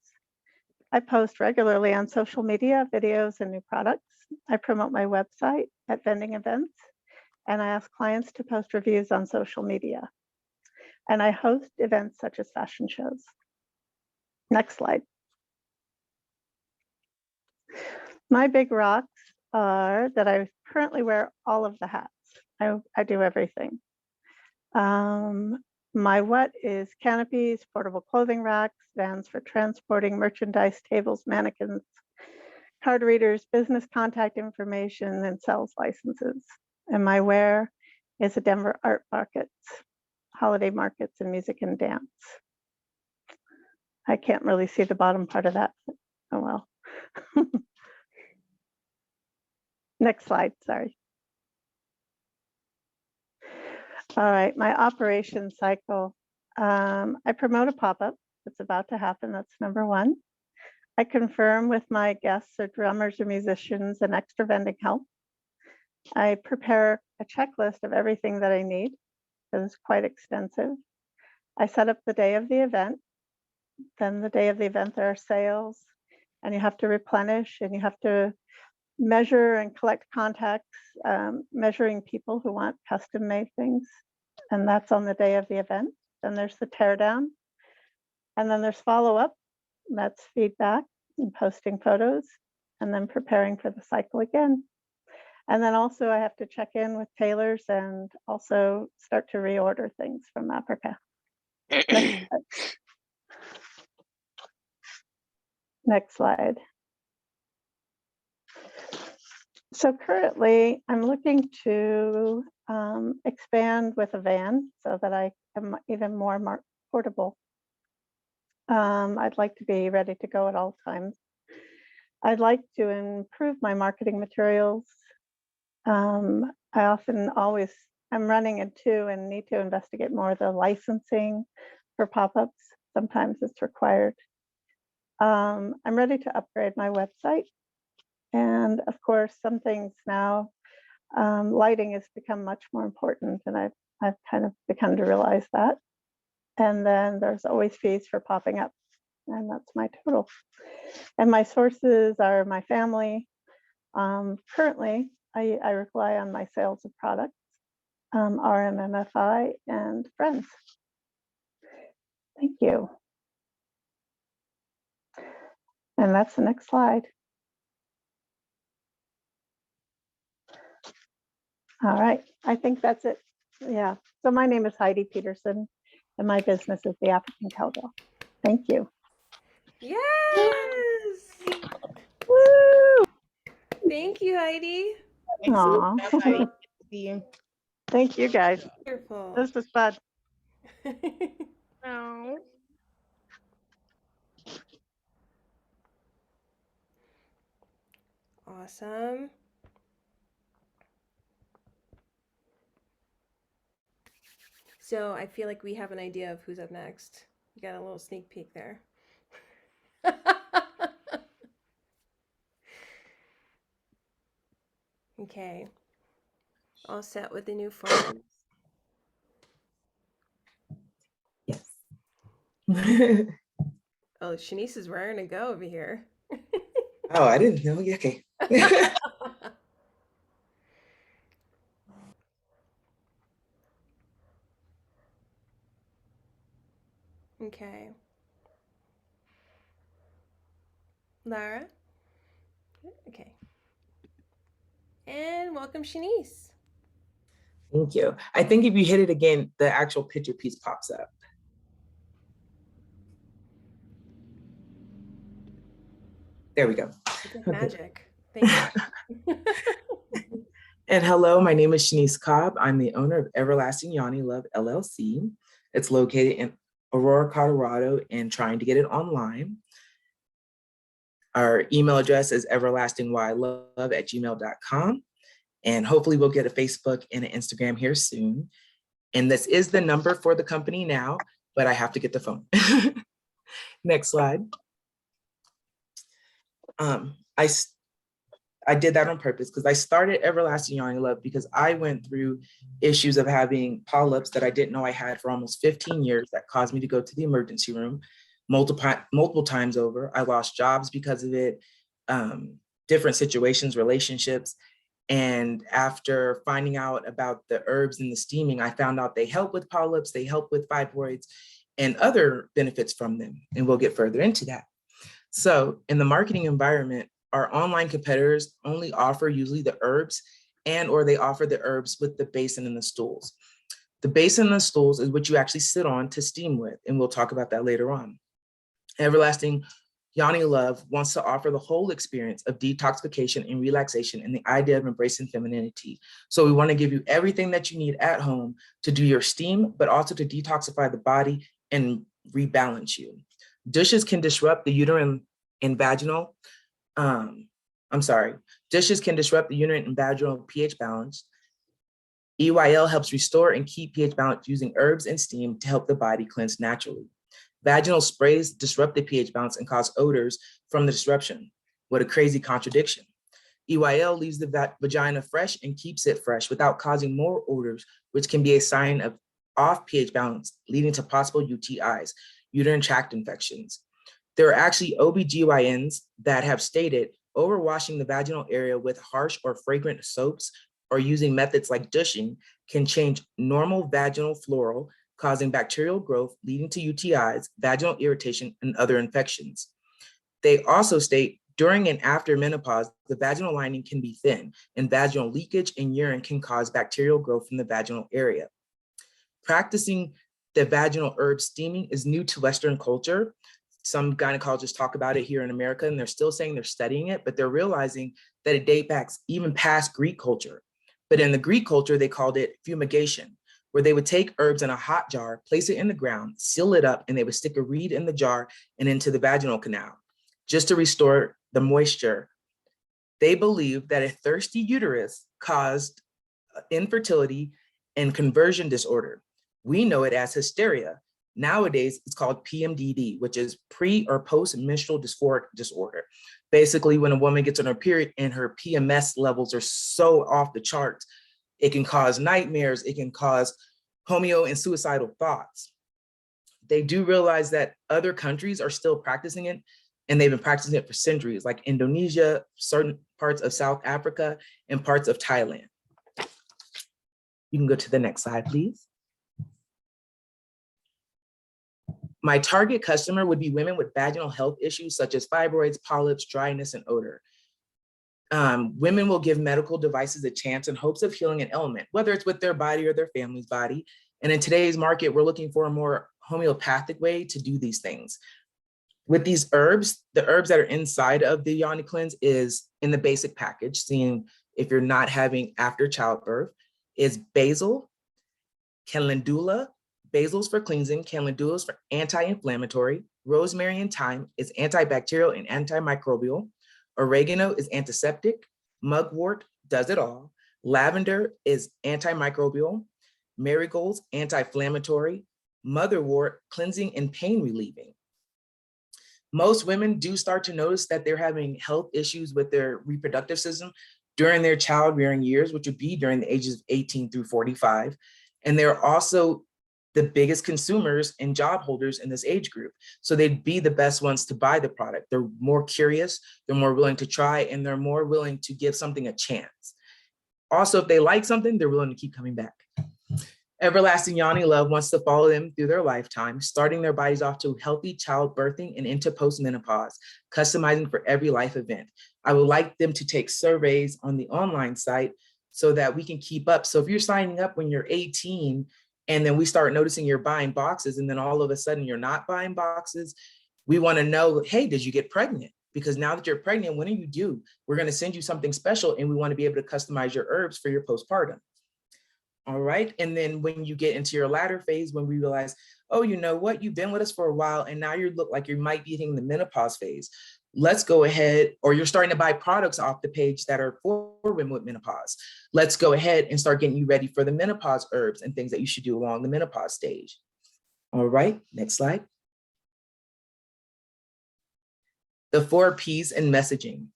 I post regularly on social media, videos and new products. I promote my website at vending events, and I ask clients to post reviews on social media. And I host events such as fashion shows. Next slide. My big rocks are that I currently wear all of the hats. I do everything. My what is canopies, portable clothing racks, vans for transporting merchandise, tables, mannequins, card readers, business contact information, and sales licenses. And my where is the Denver art markets, holiday markets, and music and dance. I can't really see the bottom part of that. Oh well. Next slide, sorry. All right, my operation cycle. I promote a pop-up that's about to happen, that's number one. I confirm with my guests or drummers or musicians and extra vending help. I prepare a checklist of everything that I need, because it's quite extensive. I set up the day of the event. Then the day of the event, there are sales, and you have to replenish, and you have to measure and collect contacts, measuring people who want custom made things. And that's on the day of the event. Then there's the teardown. And then there's follow-up. That's feedback and posting photos, and then preparing for the cycle again. And then also I have to check in with tailors and also start to reorder things from Africa. Next slide. So currently I'm looking to expand with a van so that I am even more portable. I'd like to be ready to go at all times. I'd like to improve my marketing materials. I'm running into and need to investigate more of the licensing for pop-ups. Sometimes it's required. I'm ready to upgrade my website. And of course, some things now, lighting has become much more important, and I've kind of begun to realize that. And then there's always fees for popping up, and that's my total. And my sources are my family. Currently, I rely on my sales of products, RMMFI, and friends. Thank you. And that's the next slide. All right, I think that's it. Yeah, so my name is Heidi Peterson, and my business is the African Cowgirl. Thank you. Yes. Woo! Thank you, Heidi. Aw. Thank you guys. Wonderful. This was fun. No. Awesome. So I feel like we have an idea of who's up next. You got a little sneak peek there. Okay. All set with the new forms. Yes. Oh, Shanice is raring to go over here. Oh, I didn't know. Yeah, okay. Okay. Lara? Okay. And welcome, Shanice. Thank you. I think if you hit it again, the actual picture piece pops up. There we go. It's like magic. Thank you. And hello, my name is Shanice Cobb. I'm the owner of Everlasting Yanni Love LLC. It's located in Aurora, Colorado, and trying to get it online. Our email address is everlastingyLove@gmail.com. And hopefully we'll get a Facebook and an Instagram here soon. And this is the number for the company now, but I have to get the phone. Next slide. I did that on purpose because I started Everlasting Yawning Love because I went through issues of having polyps that I didn't know I had for almost 15 years that caused me to go to the emergency room multiple times over. I lost jobs because of it, different situations, relationships. And after finding out about the herbs and the steaming, I found out they help with polyps, they help with fibroids and other benefits from them. And we'll get further into that. So in the marketing environment, our online competitors only offer usually the herbs or they offer the herbs with the basin and the stools. The basin and the stools is what you actually sit on to steam with. And we'll talk about that later on. Everlasting Yawning Love wants to offer the whole experience of detoxification and relaxation and the idea of embracing femininity. So we want to give you everything that you need at home to do your steam, but also to detoxify the body and rebalance you. Dishes can disrupt the uterine and vaginal, dishes can disrupt the uterine and vaginal pH balance. EYL helps restore and keep pH balance using herbs and steam to help the body cleanse naturally. Vaginal sprays disrupt the pH balance and cause odors from the disruption. What a crazy contradiction. EYL leaves the vagina fresh and keeps it fresh without causing more odors, which can be a sign of off pH balance, leading to possible UTIs, uterine tract infections. There are actually OBGYNs that have stated overwashing the vaginal area with harsh or fragrant soaps or using methods like douching can change normal vaginal flora, causing bacterial growth, leading to UTIs, vaginal irritation, and other infections. They also state during and after menopause, the vaginal lining can be thin and vaginal leakage and urine can cause bacterial growth in the vaginal area. Practicing the vaginal herb steaming is new to Western culture. Some gynecologists talk about it here in America and they're still saying they're studying it, but they're realizing that it dates back even past Greek culture. But in the Greek culture, they called it fumigation, where they would take herbs in a hot jar, place it in the ground, seal it up, and they would stick a reed in the jar and into the vaginal canal, just to restore the moisture. They believe that a thirsty uterus caused infertility and conversion disorder. We know it as hysteria. Nowadays, it's called PMDD, which is pre or post-menstrual dysphoric disorder. Basically, when a woman gets on her period and her PMS levels are so off the charts, it can cause nightmares, it can cause homeo and suicidal thoughts. They do realize that other countries are still practicing it, and they've been practicing it for centuries, like Indonesia, certain parts of South Africa, and parts of Thailand. You can go to the next slide, please. My target customer would be women with vaginal health issues such as fibroids, polyps, dryness, and odor. Women will give medical devices a chance in hopes of healing an ailment, whether it's with their body or their family's body. And in today's market, we're looking for a more homeopathic way to do these things. With these herbs, the herbs that are inside of the Yoni Cleanse is in the basic package, seeing if you're not having after childbirth, is basil, calendula. Basil's for cleansing, calendula is for anti-inflammatory, rosemary and thyme is antibacterial and antimicrobial, oregano is antiseptic, mugwort does it all, lavender is antimicrobial, marigolds anti-inflammatory, motherwort cleansing and pain relieving. Most women do start to notice that they're having health issues with their reproductive system during their childbearing years, which would be during the ages of 18 through 45. And they're also the biggest consumers and job holders in this age group. So they'd be the best ones to buy the product. They're more curious, they're more willing to try, and they're more willing to give something a chance. Also, if they like something, they're willing to keep coming back. Everlasting Yawning Love wants to follow them through their lifetime, starting their bodies off to healthy childbirthing and into postmenopause, customizing for every life event. I would like them to take surveys on the online site so that we can keep up. So if you're signing up when you're 18, and then we start noticing you're buying boxes, and then all of a sudden you're not buying boxes, we want to know, hey, did you get pregnant? Because now that you're pregnant, when are you due? We're going to send you something special, and we want to be able to customize your herbs for your postpartum. All right. And then when you get into your latter phase, when we realize, oh, you know what, you've been with us for a while and now you look like you might be hitting the menopause phase. Let's go ahead, or you're starting to buy products off the page that are for women with menopause. Let's go ahead and start getting you ready for the menopause herbs and things that you should do along the menopause stage. All right, next slide. The 4 P's in messaging.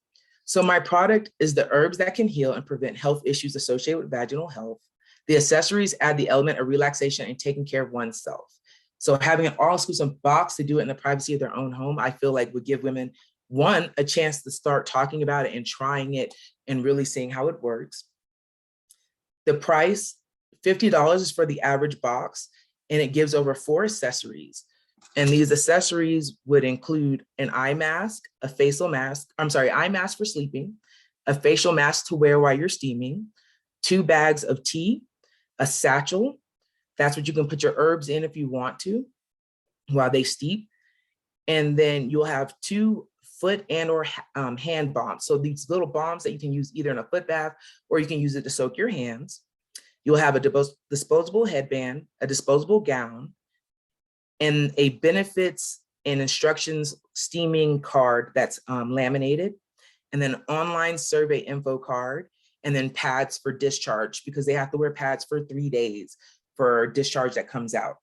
So my product is the herbs that can heal and prevent health issues associated with vaginal health. The accessories add the element of relaxation and taking care of oneself. So having an all-exclusive box to do it in the privacy of their own home, I feel like would give women, one, a chance to start talking about it and trying it and really seeing how it works. The price, $50 is for the average box, and it gives over 4 accessories. And these accessories would include an eye mask, a facial mask, eye mask for sleeping, a facial mask to wear while you're steaming, 2 bags of tea, a satchel. That's what you can put your herbs in if you want to while they steep. And then you'll have 2 foot and or hand bombs. So these little bombs that you can use either in a foot bath or you can use it to soak your hands. You'll have a disposable headband, a disposable gown, and a benefits and instructions steaming card that's laminated, and then online survey info card, and then pads for discharge because they have to wear pads for 3 days for discharge that comes out.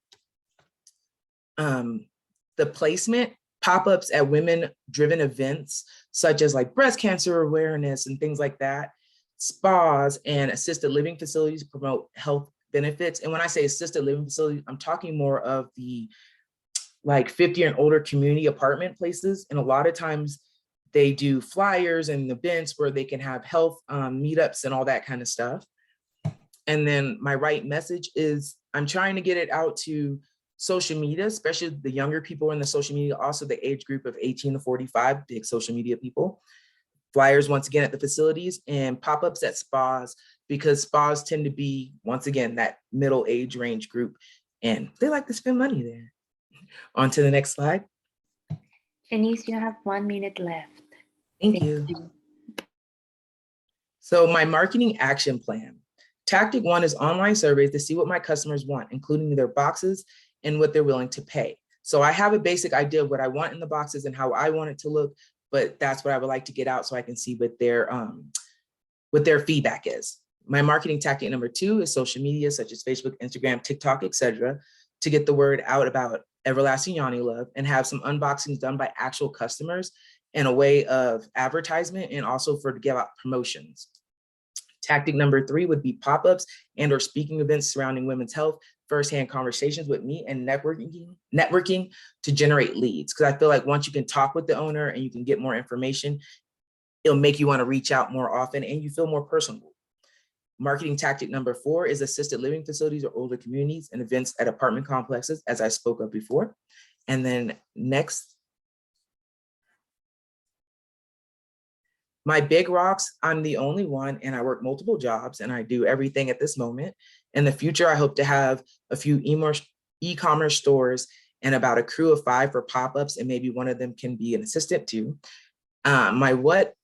The placement, pop-ups at women-driven events, such as like breast cancer awareness and things like that, spas and assisted living facilities promote health benefits. And when I say assisted living facilities, I'm talking more of the like 50 and older community apartment places. And a lot of times they do flyers and events where they can have health meetups and all that kind of stuff. And then my right message is I'm trying to get it out to social media, especially the younger people in the social media, also the age group of 18 to 45, big social media people. Flyers, once again, at the facilities and pop-ups at spas, because spas tend to be, once again, that middle age range group, and they like to spend money there. On to the next slide. Janice, you have 1 minute left. Thank you. So my marketing action plan. Tactic 1 is online surveys to see what my customers want, including their boxes and what they're willing to pay. So I have a basic idea of what I want in the boxes and how I want it to look, but that's what I would like to get out so I can see what their feedback is. My marketing tactic number 2 is social media, such as Facebook, Instagram, TikTok, etc., to get the word out about Everlasting Yanni Love and have some unboxings done by actual customers in a way of advertisement and also for to give out promotions. Tactic number 3 would be pop-ups and or speaking events surrounding women's health, firsthand conversations with me and networking to generate leads. Because I feel like once you can talk with the owner and you can get more information, it'll make you want to reach out more often and you feel more personable. Marketing tactic number 4 is assisted living facilities or older communities and events at apartment complexes, as I spoke of before. And then next, my big rocks, I'm the only one and I work multiple jobs and I do everything at this moment. In the future, I hope to have a few e-commerce stores and about a crew of 5 for pop-ups, and maybe one of them can be an assistant too. My what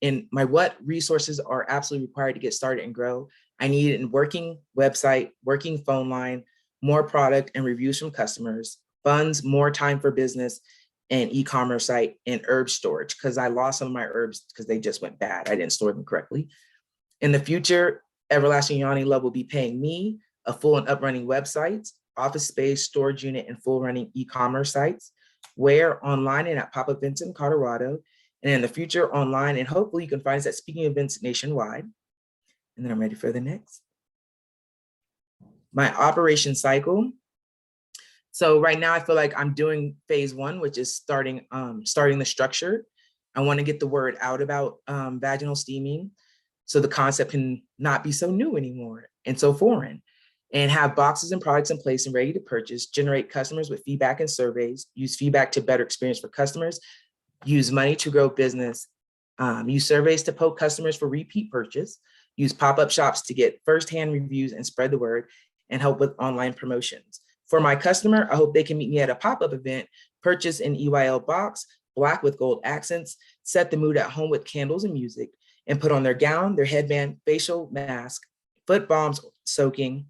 resources are absolutely required to get started and grow. I need a working website, working phone line, more product and reviews from customers, funds, more time for business, and e-commerce site and herb storage, because I lost some of my herbs because they just went bad. I didn't store them correctly. In the future, Everlasting Yanni Love will be paying me a full and up running website, office space, storage unit, and full running e-commerce sites, where online and at pop-up events in Colorado, and in the future online, and hopefully you can find us at speaking events nationwide. And then I'm ready for the next. My operation cycle. So right now I feel like I'm doing phase 1, which is starting the structure. I want to get the word out about vaginal steaming so the concept can not be so new anymore and so foreign, and have boxes and products in place and ready to purchase, generate customers with feedback and surveys, use feedback to better experience for customers, use money to grow business, use surveys to poke customers for repeat purchase, use pop-up shops to get firsthand reviews and spread the word, and help with online promotions. For my customer, I hope they can meet me at a pop-up event, purchase an EYL box, black with gold accents, set the mood at home with candles and music, and put on their gown, their headband, facial mask, foot bombs soaking,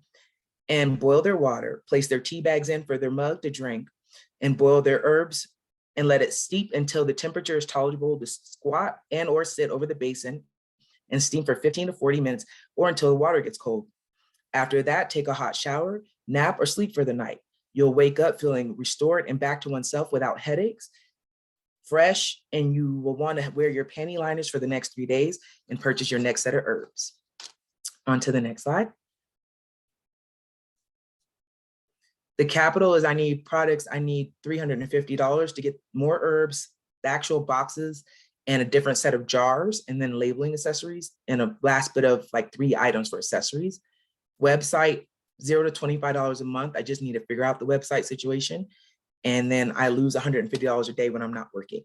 and boil their water, place their tea bags in for their mug to drink, and boil their herbs and let it steep until the temperature is tolerable to squat and or sit over the basin and steam for 15 to 40 minutes or until the water gets cold. After that, take a hot shower, nap, or sleep for the night. You'll wake up feeling restored and back to oneself without headaches, fresh, and you will want to wear your panty liners for the next 3 days and purchase your next set of herbs. On to the next slide. The capital is I need products. I need $350 to get more herbs, the actual boxes, and a different set of jars, and then labeling accessories, and a last bit of like 3 items for accessories. Website, $0 to $25 a month. I just need to figure out the website situation. And then I lose $150 a day when I'm not working.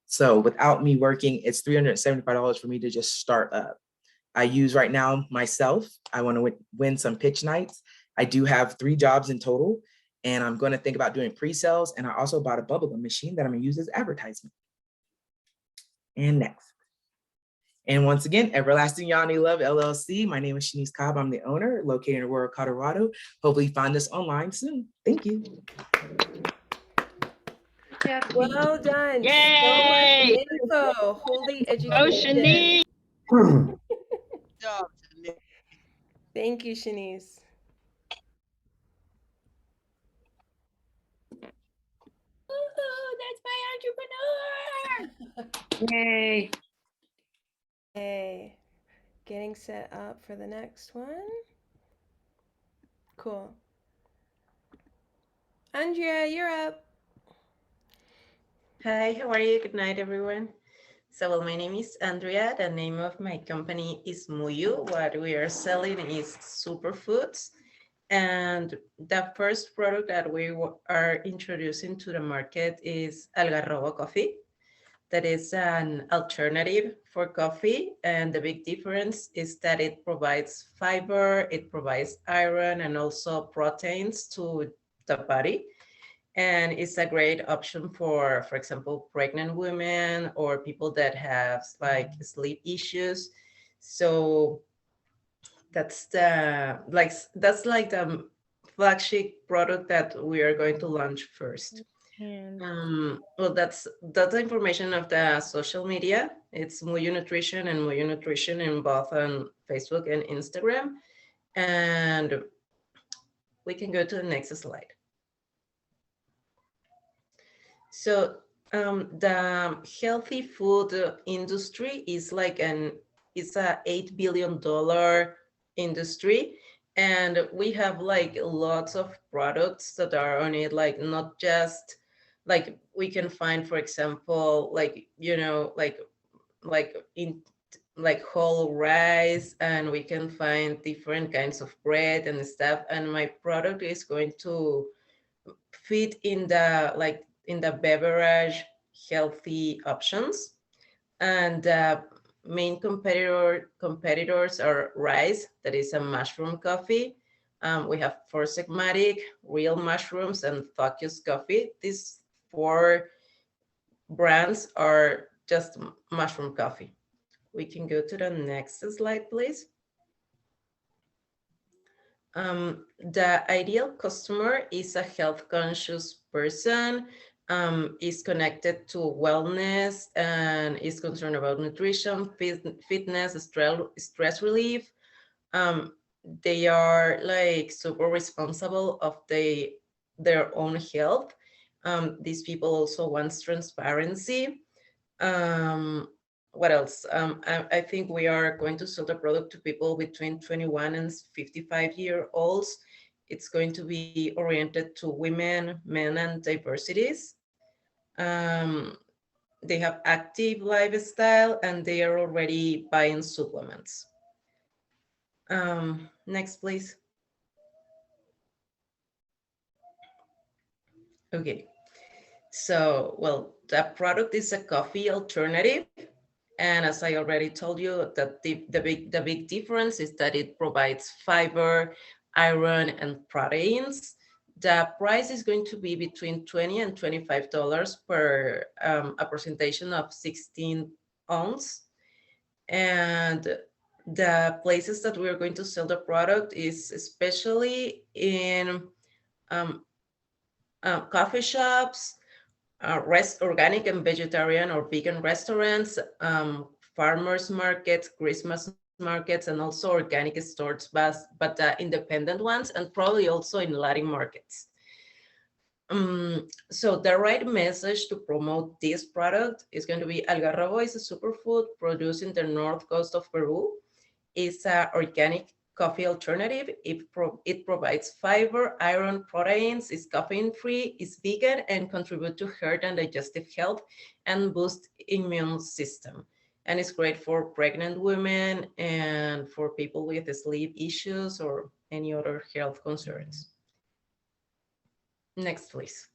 So without me working, it's $375 for me to just start up. I use right now myself. I want to win some pitch nights. I do have 3 jobs in total, and I'm going to think about doing pre-sales. And I also bought a bubblegum machine that I'm going to use as advertisement. And next. And once again, Everlasting Yanni Love LLC. My name is Shanice Cobb. I'm the owner, located in Aurora, Colorado. Hopefully you find this online soon. Thank you. Well done. Yay! So much info. Holy Oh, education. Shanice. Good job, Shanice. Thank you, Shanice. That's my entrepreneur. Yay. Hey, getting set up for the next one. Cool. Andrea, you're up. Hi, how are you? Good night, everyone. So, well, my name is Andrea. The name of my company is Muyu. What we are selling is superfoods. And the first product that we are introducing to the market is Algarrobo coffee. That is an alternative for coffee. And the big difference is that it provides fiber, it provides iron, and also proteins to the body. And it's a great option for example, pregnant women or people that have like sleep issues. So that's the flagship product that we are going to launch first. Well, that's the information of the social media. It's Muyu Nutrition and Muyu Nutrition in both on Facebook and Instagram. And we can go to the next slide. So the healthy food industry is it's a $8 billion industry. And we have like lots of products that are on it, like not just like we can find, for example, like, you know, like in like whole rice, and we can find different kinds of bread and stuff. And my product is going to fit in the beverage healthy options. And main competitors are Rice, that is a mushroom coffee. We have Forsegmatic, Real Mushrooms, and Focus Coffee. These 4 brands are just mushroom coffee. We can go to the next slide, please. The ideal customer is a health conscious person, is connected to wellness, and is concerned about nutrition, fitness, stress relief. They are like super responsible of their own health. These people also want transparency. What else? I think we are going to sell the product to people between 21 and 55-year-olds. It's going to be oriented to women, men, and diversities. They have active lifestyle, and they are already buying supplements. Next, please. Okay. So, well, the product is a coffee alternative. And as I already told you, that the big difference is that it provides fiber, iron, and proteins. The price is going to be between $20 and $25 per a presentation of 16 ounce. And the places that we're going to sell the product is especially in coffee shops, organic and vegetarian or vegan restaurants, farmers markets, Christmas markets, and also organic stores, but independent ones, and probably also in Latin markets. So the right message to promote this product is going to be Algarrobo is a superfood produced in the north coast of Peru. It's an organic coffee alternative. It provides fiber, iron, proteins, is caffeine-free, is vegan, and contribute to heart and digestive health and boost immune system. And it's great for pregnant women and for people with sleep issues or any other health concerns. Next, please.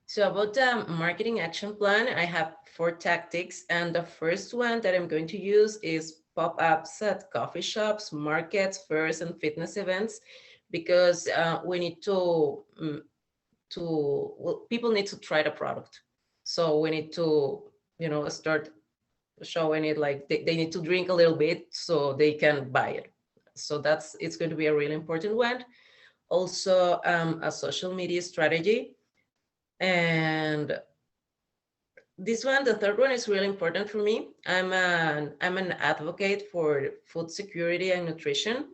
So about the marketing action plan, I have 4 tactics. And the first one that I'm going to use is pop-ups at coffee shops, markets, fairs, and fitness events, because we need to well, people need to try the product. So we need to, start showing it, like they need to drink a little bit so they can buy it. So it's going to be a really important one. Also, a social media strategy. And this one, the third one, is really important for me. I'm an advocate for food security and nutrition.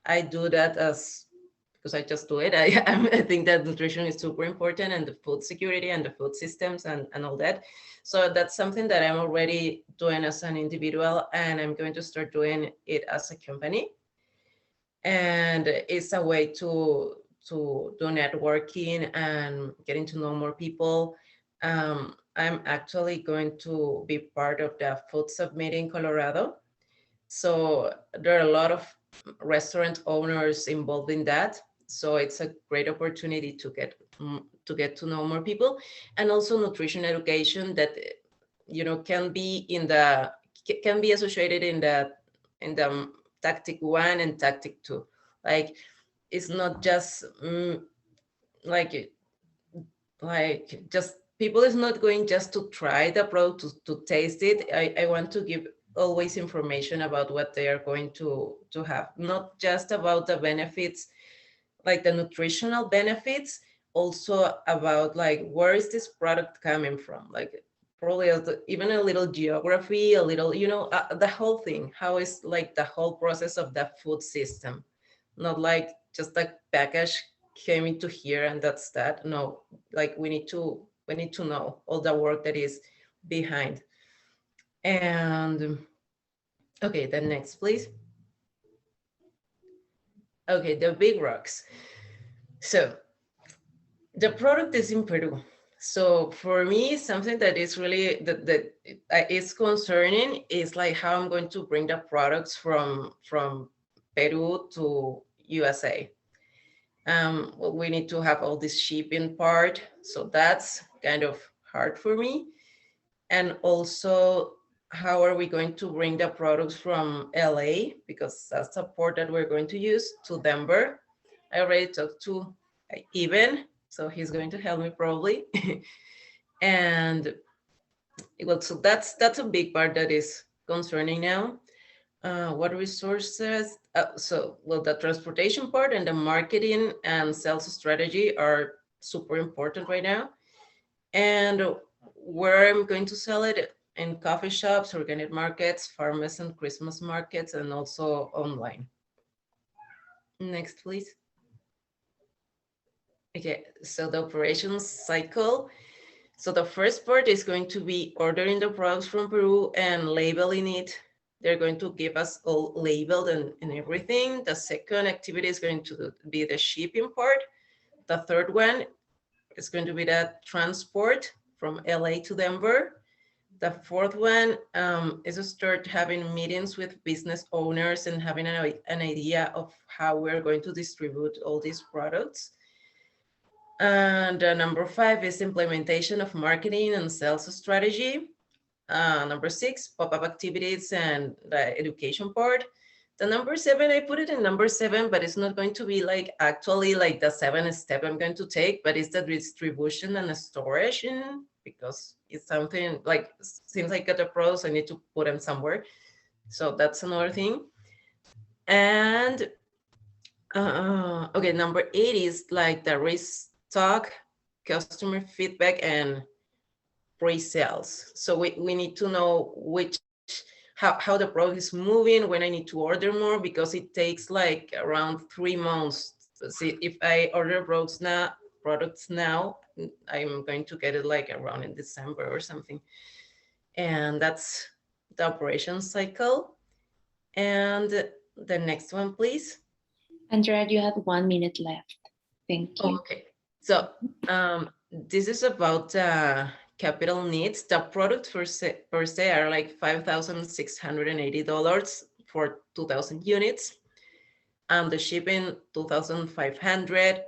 I do that because I just do it. I think that nutrition is super important, and the food security and the food systems and all that. So that's something that I'm already doing as an individual, and I'm going to start doing it as a company. And it's a way to do networking and getting to know more people. I'm actually going to be part of the Food Summit in Colorado. So there are a lot of restaurant owners involved in that. So it's a great opportunity to get to know more people, and also nutrition education that can be associated in the tactic 1 and tactic 2. Like, it's not just like just people is not going just to try the product to taste it. I want to give always information about what they are going to have, not just about the benefits, like the nutritional benefits, also about like where is this product coming from, like probably even a little geography, a little, the whole thing, how is like the whole process of the food system, not like just a package came into here and that's that. No, like we need to know all the work that is behind. And okay, then next, please. Okay, the big rocks. So the product is in Peru. So for me, something that is really that is concerning is like how I'm going to bring the products from Peru to USA. We need to have all this shipping part, so that's kind of hard for me. And also, how are we going to bring the products from LA, because that's the port that we're going to use, to Denver? I already talked to Eben, so he's going to help me probably. And well, so that's a big part that is concerning now. What resources? Well, the transportation part and the marketing and sales strategy are super important right now. And where I'm going to sell it: in coffee shops, organic markets, farmers and Christmas markets, and also online. Next, please. Okay, so the operations cycle. So the first part is going to be ordering the products from Peru and labeling it. They're going to give us all labeled and everything. The second activity is going to be the shipping part. The third one is going to be the transport from LA to Denver. The fourth one is to start having meetings with business owners and having an idea of how we're going to distribute all these products. And number 5 is implementation of marketing and sales strategy. Number 6, pop-up activities and the education part. The number 7, I put it in number 7, but it's not going to be like actually like the 7th step I'm going to take, but it's the distribution and the storage, because it's something like, since I got the products, I need to put them somewhere. So that's another thing. And okay, number 8 is like the restock, customer feedback, and pre-sales. So we need to know how the product is moving, when I need to order more, because it takes like around 3 months. See, if I order products now, I'm going to get it like around in December or something. And that's the operation cycle. And the next one, please. Andrea, you have 1 minute left. Thank you. Okay, so this is about capital needs. The products per se are like $5,680 for 2,000 units. The shipping 2,500,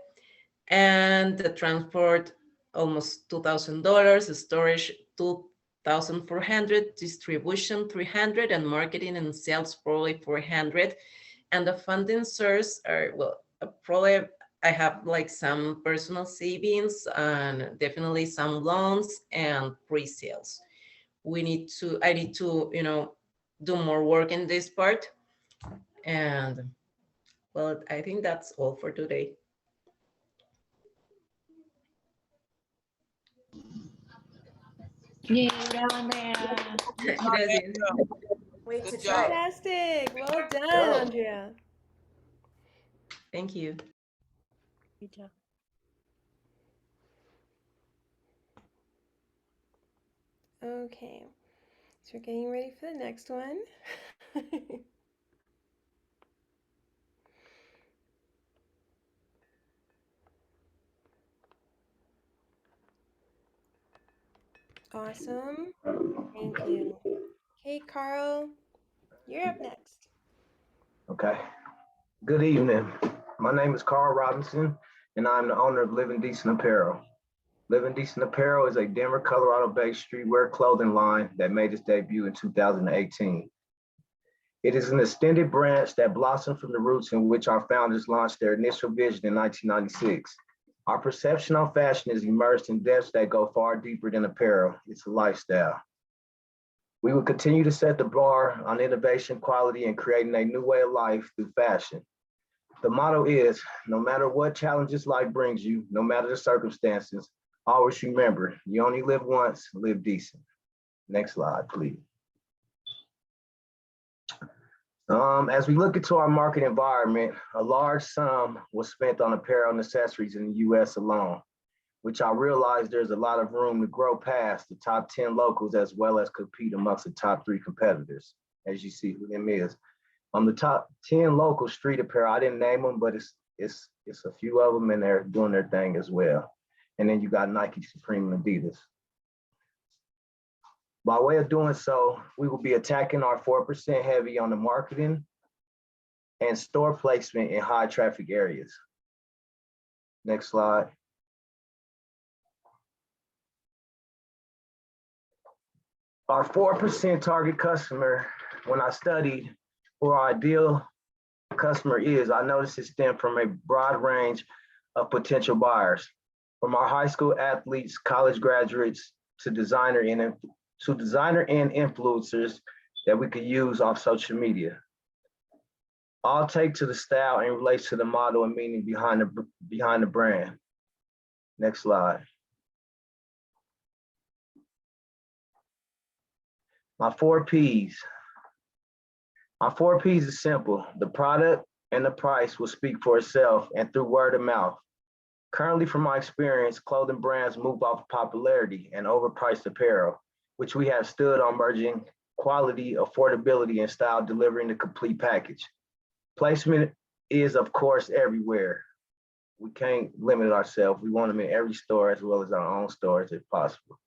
and the transport almost $2,000. The storage 2,400, distribution 300, and marketing and sales probably 400. And the funding source are, well, probably I have like some personal savings and definitely some loans and pre-sales. I need to, do more work in this part. And well, I think that's all for today. Yay, bravo, Andrea. Gracias. Wait Good to job. Fantastic. Well done, Go. Andrea. Thank you. Good job. Okay, so we're getting ready for the next one. Awesome. Thank you. Okay, Carl, you're up next. Okay. Good evening. My name is Carl Robinson, and I'm the owner of Living Decent Apparel. Living Decent Apparel is a Denver, Colorado-based streetwear clothing line that made its debut in 2018. It is an extended branch that blossomed from the roots in which our founders launched their initial vision in 1996. Our perception on fashion is immersed in depths that go far deeper than apparel. It's a lifestyle. We will continue to set the bar on innovation, quality, and creating a new way of life through fashion. The motto is, no matter what challenges life brings you, no matter the circumstances, always remember, you only live once, live decent. Next slide, please. As we look into our market environment, a large sum was spent on apparel and accessories in the US alone, which I realize there's a lot of room to grow past the top 10 locals, as well as compete amongst the top 3 competitors, as you see who them is. On the top 10 local street apparel, I didn't name them, but it's a few of them, and they're doing their thing as well. And then you got Nike, Supreme, and Adidas. By way of doing so, we will be attacking our 4% heavy on the marketing and store placement in high traffic areas. Next slide. Our 4% target customer, when I studied who our ideal customer is, I noticed it stemmed from a broad range of potential buyers, from our high school athletes, college graduates, to designer and influencers that we could use off social media. All take to the style and relates to the model and meaning behind the brand. Next slide. My 4 Ps. My 4 Ps is simple. The product and the price will speak for itself, and through word of mouth. Currently, from my experience, clothing brands move off popularity and overpriced apparel, which we have stood on merging quality, affordability, and style, delivering the complete package. Placement is, of course, everywhere. We can't limit ourselves. We want them in every store as well as our own stores if possible.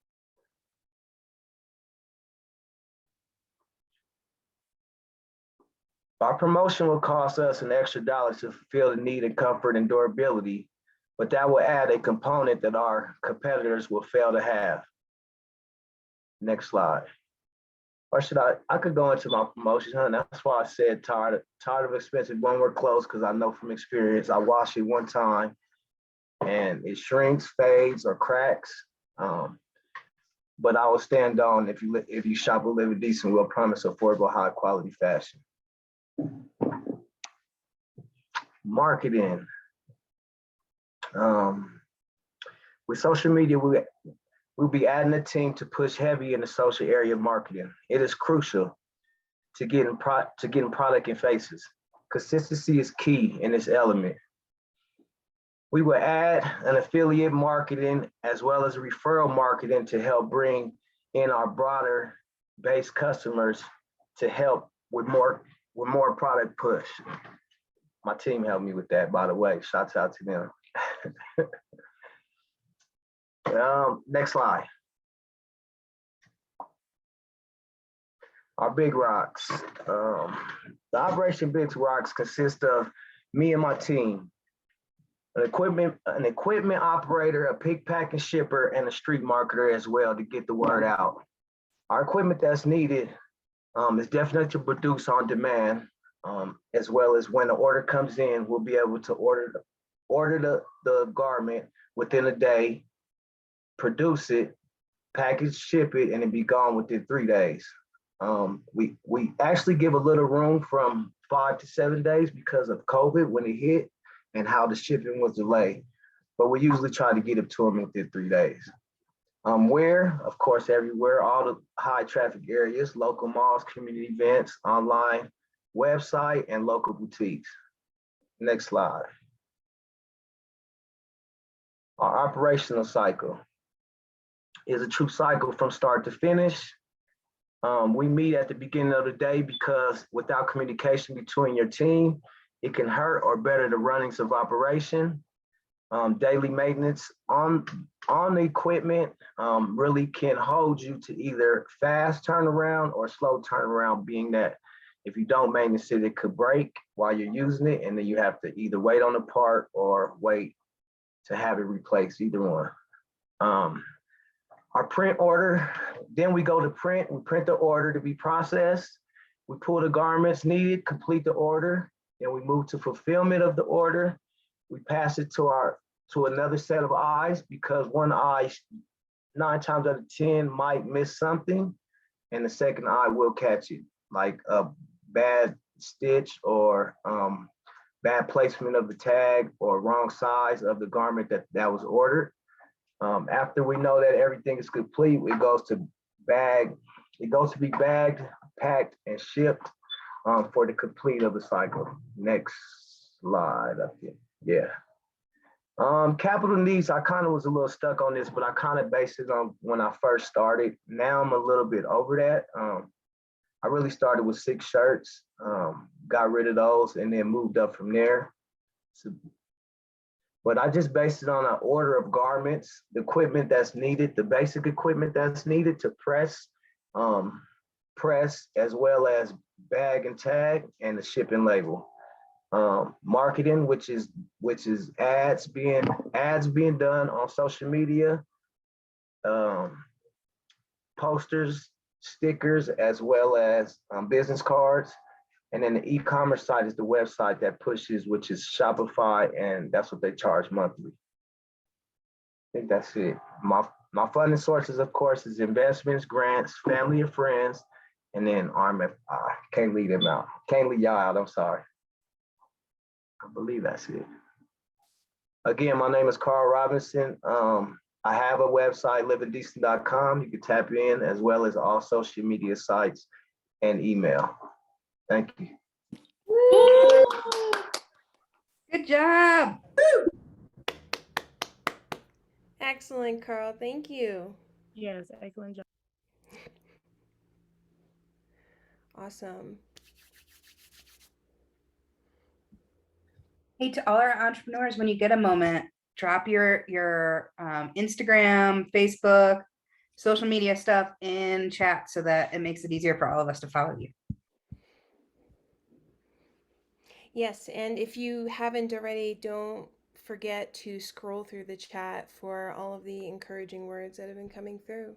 Our promotion will cost us an extra dollar to fulfill the need of comfort and durability, but that will add a component that our competitors will fail to have. Next slide. Or should I could go into my promotion, huh? That's why I said tired of expensive when we're close, because I know from experience, I wash it one time and it shrinks, fades, or cracks. but I will stand on if you shop with Living Decent, we'll promise affordable, high quality fashion. Marketing. With social media, we'll be adding a team to push heavy in the social area of marketing. It is crucial to getting product in faces. Consistency is key in this element. We will add an affiliate marketing as well as referral marketing to help bring in our broader base customers to help with more product push. My team helped me with that, by the way. Shouts out to them. Next slide. Our big rocks. The Operation Big Rocks consists of me and my team, an equipment operator, a pick, pack, and shipper, and a street marketer as well to get the word out. Our equipment that's needed is definitely to produce on demand, as well as when the order comes in, we'll be able to order the garment within a day, produce it, package, ship it, and it be gone within 3 days. We actually give a little room from 5 to 7 days because of COVID when it hit and how the shipping was delayed. But we usually try to get it to them within 3 days. Where, of course, everywhere, all the high traffic areas, local malls, community events, online, website, and local boutiques. Next slide. Our operational cycle is a true cycle from start to finish. We meet at the beginning of the day because without communication between your team, it can hurt or better the runnings of operation. Daily maintenance on the equipment really can hold you to either fast turnaround or slow turnaround, being that if you don't maintenance it, it could break while you're using it, and then you have to either wait on the part or wait to have it replaced, either one. Our print order, then we go to print, we print the order to be processed, we pull the garments needed, complete the order, then we move to fulfillment of the order. We pass it to another set of eyes because one eye, 9 times out of 10, might miss something, and the second eye will catch it, like a bad stitch or bad placement of the tag or wrong size of the garment that was ordered. After we know that everything is complete, it goes to be bagged, packed, and shipped for the complete of the cycle. Next slide up here. Yeah. Capital needs, I kind of was a little stuck on this, but I kind of based it on when I first started. Now I'm a little bit over that. I really started with 6 shirts, got rid of those, and then moved up from there. But I just based it on an order of garments, the equipment that's needed, the basic equipment that's needed to press, as well as bag and tag, and the shipping label. Marketing, which is ads being done on social media, posters, stickers, as well as business cards. And then the e-commerce side is the website that pushes, which is Shopify, and that's what they charge monthly. I think that's it. My funding sources, of course, is investments, grants, family and friends, and then RMFI. Can't leave them out. Can't leave y'all out, I'm sorry. I believe that's it. Again, my name is Carl Robinson. I have a website, livingdecent.com. You can tap in, as well as all social media sites and email. Thank you. Woo! Good job. Excellent, Carl. Thank you. Yes, excellent job. Awesome. Hey, to all our entrepreneurs, when you get a moment, drop your Instagram, Facebook, social media stuff in chat so that it makes it easier for all of us to follow you. Yes, and if you haven't already, don't forget to scroll through the chat for all of the encouraging words that have been coming through.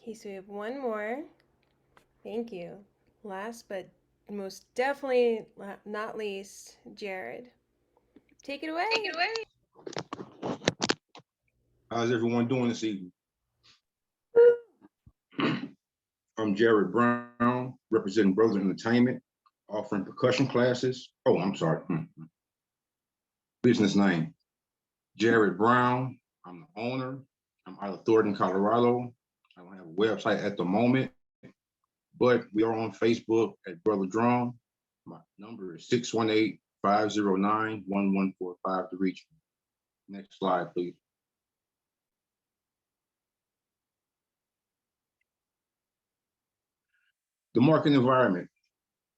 Okay, so we have one more. Thank you. Last but most definitely not least, Jared. Take it away. Take it away. How's everyone doing this evening? I'm Jared Brown, representing Brothers Entertainment, offering percussion classes. Oh, I'm sorry. Business name, Jared Brown. I'm the owner. I'm out of Thornton, Colorado. I don't have a website at the moment, but we are on Facebook at Brother Drum. My number is 618-509-1145 to reach me. Next slide, please. The market environment.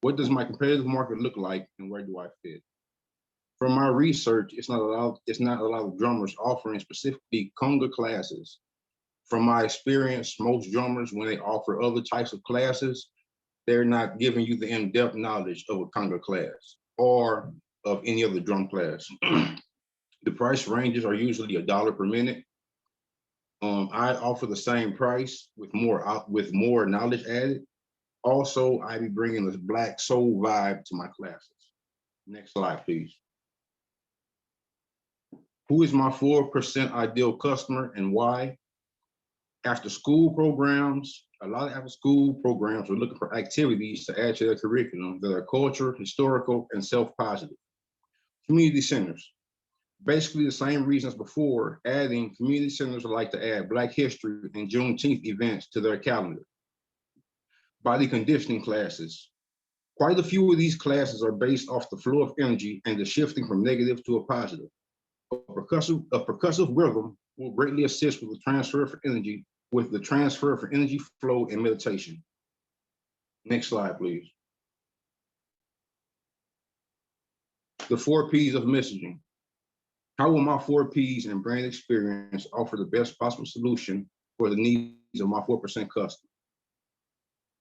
What does my competitive market look like and where do I fit? From my research, it's not a lot of drummers offering specifically conga classes. From my experience, most drummers, when they offer other types of classes, they're not giving you the in-depth knowledge of a conga class or of any other drum class. The price ranges are usually $1 per minute. I offer the same price with more knowledge added. Also, I be bringing this Black soul vibe to my classes. Next slide, please. Who is my 4% ideal customer and why? After school programs, a lot of after school programs are looking for activities to add to their curriculum that are cultural, historical, and self-positive. Community centers. Basically the same reasons before, adding community centers would like to add Black History and Juneteenth events to their calendar. Body conditioning classes. Quite a few of these classes are based off the flow of energy and the shifting from negative to a positive. A percussive rhythm will greatly assist with the transfer for energy flow and meditation. Next slide, please. The 4 Ps of messaging. How will my 4 Ps and brand experience offer the best possible solution for the needs of my 4% customer?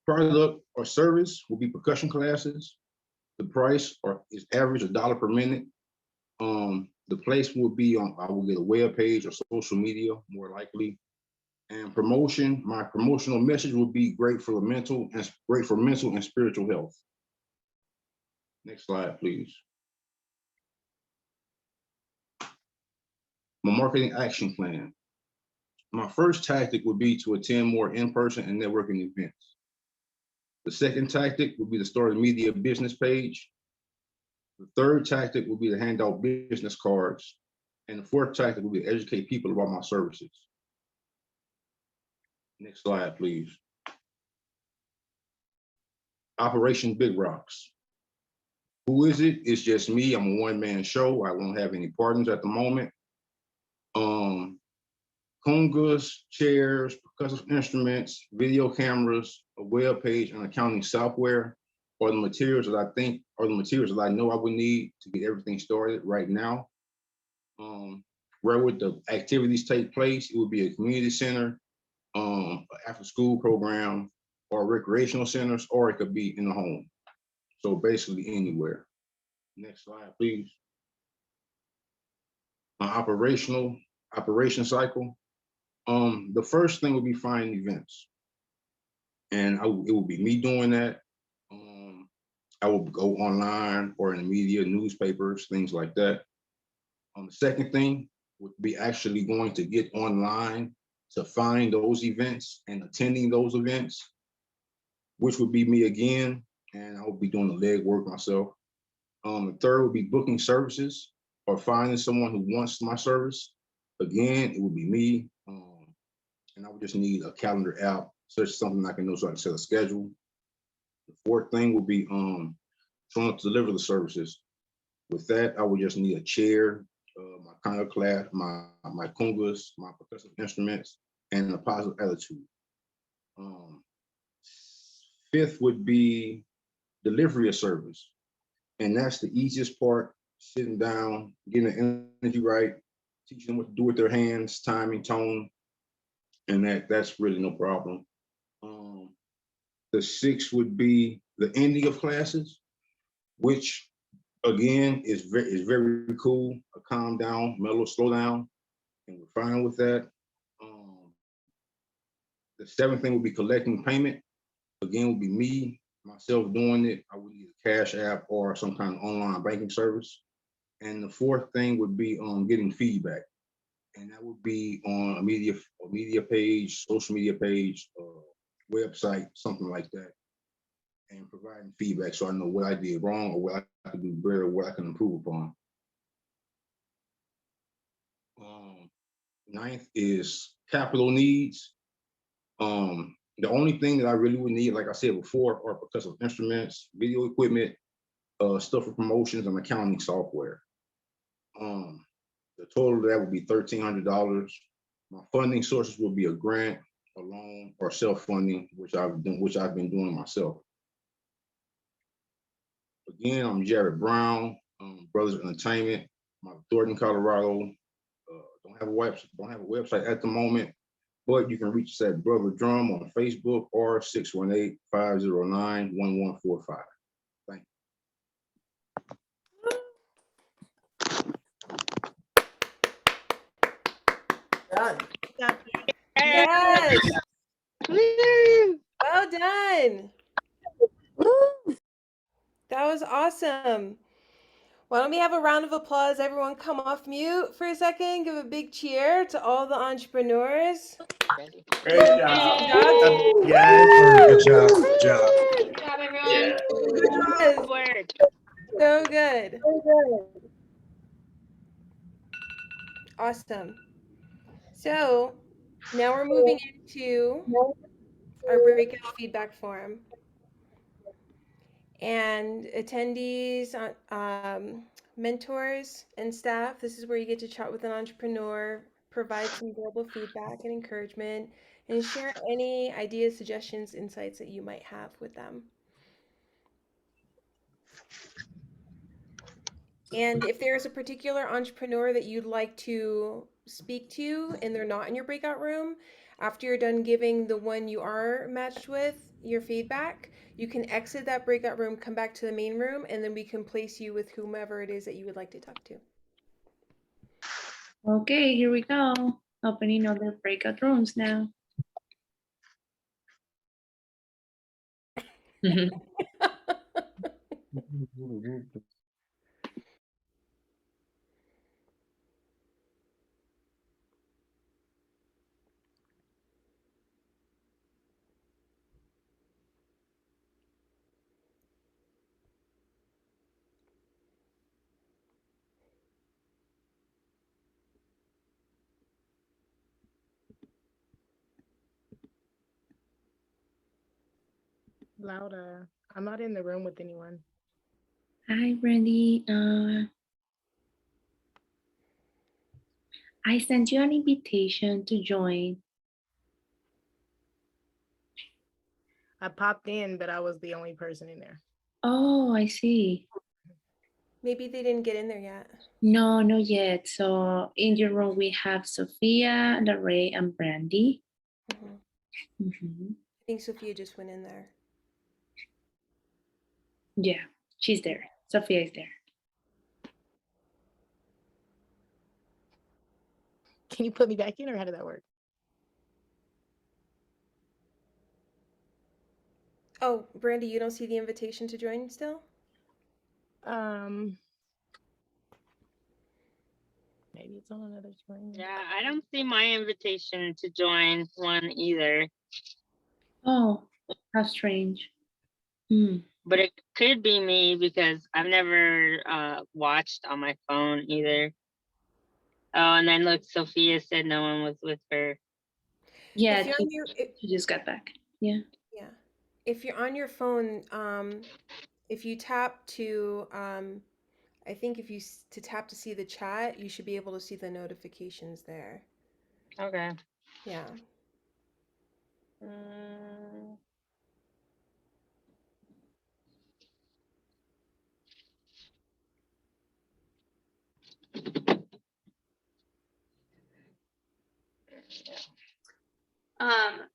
Product or service will be percussion classes. The price is average $1 per minute. The place will be on, I will get a web page or social media, more likely. And promotion, my promotional message will be great for mental and spiritual health. Next slide, please. My marketing action plan. My first tactic would be to attend more in-person and networking events. The second tactic would be to start a media business page. The third tactic would be to hand out business cards. And the fourth tactic would be to educate people about my services. Next slide, please. Operation Big Rocks. Who is it? It's just me. I'm a one-man show. I won't have any partners at the moment. Congas, chairs, percussive instruments, video cameras, a web page, and accounting software are the materials that I know I would need to get everything started right now. Where would the activities take place? It would be a community center, after school program, or recreational centers, or it could be in the home. So basically anywhere. Next slide, please. My operation cycle. The first thing would be finding events. And it would be me doing that. I will go online or in the media, newspapers, things like that. The second thing would be actually going to get online to find those events and attending those events, which would be me again. And I will be doing the legwork myself. The third would be booking services or finding someone who wants my service. Again, it would be me. And I would just need a calendar app, such as something I can know so I can set a schedule. The fourth thing would be trying to deliver the services. With that, I would just need a chair, my conga class, my congas, my percussive instruments, and a positive attitude. Fifth would be delivery of service. And that's the easiest part, sitting down, getting the energy right, teaching them what to do with their hands, timing, tone, and that's really no problem. The sixth would be the ending of classes, which again is very cool. A calm down, mellow, slow down, and we're fine with that. The seventh thing would be collecting payment. Again, would be me, myself doing it. I would need a cash app or some kind of online banking service. And the fourth thing would be getting feedback. And that would be on a media page, social media page, website, something like that. And providing feedback so I know what I did wrong or what I could do better, what I can improve upon. Ninth is capital needs. The only thing that I really would need, like I said before, are because of instruments, video equipment, stuff for promotions, and accounting software. The total of that would be $1,300. My funding sources would be a grant, a loan, or self-funding, which I've been doing myself. Again, I'm Jared Brown, Brothers Entertainment. I'm out of Thornton, Colorado. Don't have a website at the moment, but you can reach us at Brother Drum on Facebook or 618-509-1145. Thank you. Done. Yes. Well done. That was awesome. Why don't we have a round of applause? Everyone come off mute for a second. Give a big cheer to all the entrepreneurs. Great job. Good job. Good job. Good job, everyone. Yes. Good work. So good. Awesome. So now we're moving into our breakout feedback forum. And attendees, mentors, and staff, this is where you get to chat with an entrepreneur, provide some verbal feedback and encouragement, and share any ideas, suggestions, insights that you might have with them. And if there's a particular entrepreneur that you'd like to speak to and they're not in your breakout room, after you're done giving the one you are matched with your feedback, you can exit that breakout room, come back to the main room, and then we can place you with whomever it is that you would like to talk to. Okay, here we go. Opening all the breakout rooms now. Lauda, I'm not in the room with anyone. Hi, Brandy. I sent you an invitation to join. I popped in, but I was the only person in there. Oh, I see. Maybe they didn't get in there yet. No, not yet. So in your room, we have Sophia, Larray, and Brandy. I think Sophia just went in there. Yeah, she's there. Sophia is there. Can you put me back in, or how did that work? Oh, Brandy, you don't see the invitation to join still? Maybe it's on another screen. Yeah, I don't see my invitation to join one either. Oh, how strange. But it could be me because I've never watched on my phone either. Oh, and then look, Sophia said no one was with her. Yeah, If you're she just got back. Yeah. Yeah. If you're on your phone, if you tap to, I think if you to tap to see the chat, you should be able to see the notifications there. Okay. Yeah.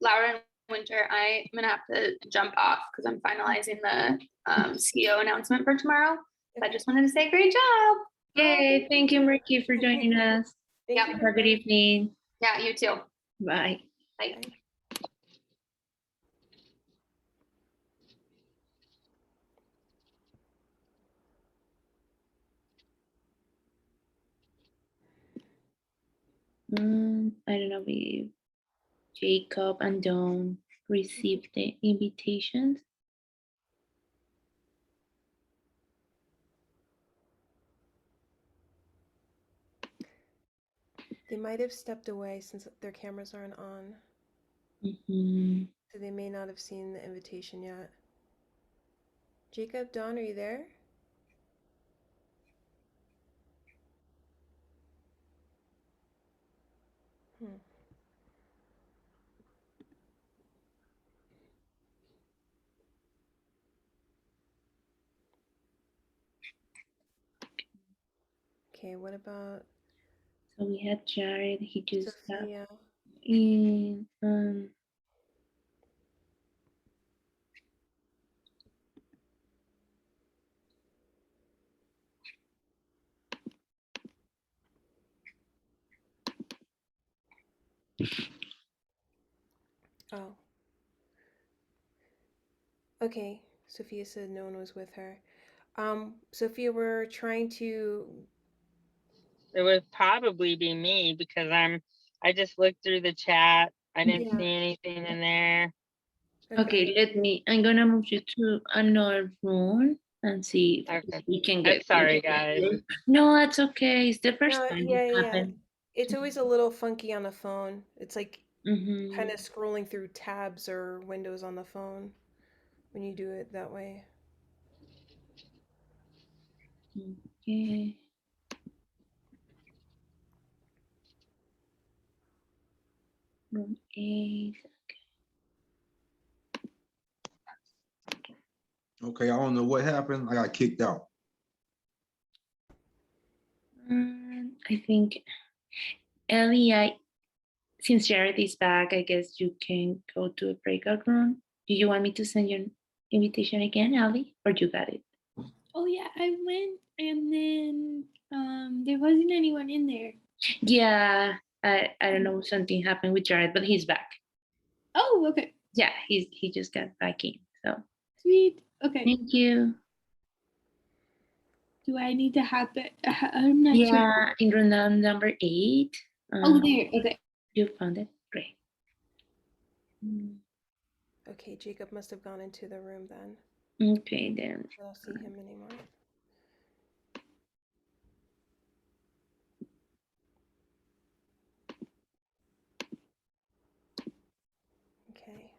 Laura and Winter, I'm gonna have to jump off because I'm finalizing the CEO announcement for tomorrow. I just wanted to say great job. Yay, thank you, Ricky, for joining us. Yeah. Have a good evening. Yeah, you too. Bye. Bye. I don't know if Jacob and Dawn received the invitations. They might have stepped away since their cameras aren't on. So they may not have seen the invitation yet. Jacob, Dawn, are you there? Hmm. Okay, what about So we had Jared, he just got Sophia? in. Oh. Okay, Sophia said no one was with her. Sophia, we're trying to. It would probably be me because I just looked through the chat. I didn't Yeah. see anything in there. Okay, I'm gonna move you to another room and see if Okay. we can I'm get. sorry, guys. No, that's okay. It's the first No, time yeah, it yeah. happened. It's always a little funky on the phone. It's like Mm-hmm. kind of scrolling through tabs or windows on the phone when you do it that way. Okay. Room 8. Okay, I don't know what happened. I got kicked out. I think Ellie, since Jared is back, I guess you can go to a breakout room. Do you want me to send you an invitation again, Ellie, or you got it? Oh yeah, I went and then there wasn't anyone in there. Yeah, I don't know, something happened with Jared, but he's back. Oh, okay. Yeah, he just got back in. So Sweet. Okay. thank you. Do I need to have it? I'm not sure. Yeah, in room number 8. Oh, there. Okay. You found it? Great. Okay, Jacob must have gone into the room then. Okay, then. I don't see him anymore. Okay.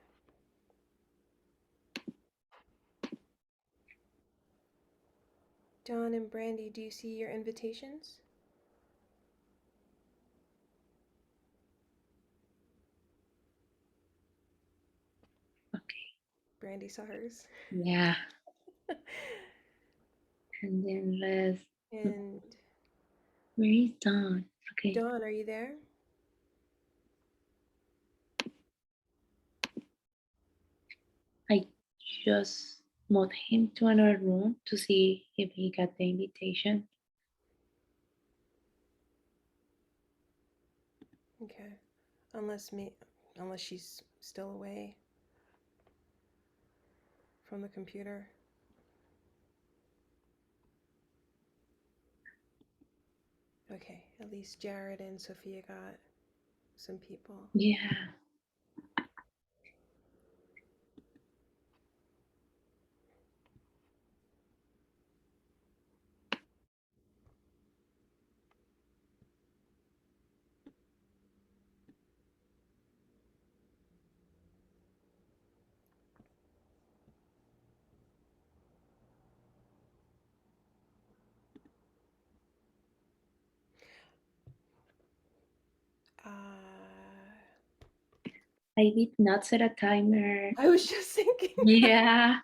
John and Brandy, do you see your invitations? Okay. Brandy saw hers. Yeah. And then let's. And Where is Dawn? Okay. Dawn, are you there? I just moved him to another room to see if he got the invitation. Okay. Unless she's still away from the computer. Okay, at least Jared and Sophia got some people. Yeah. I did not set a timer. I was just thinking. Yeah.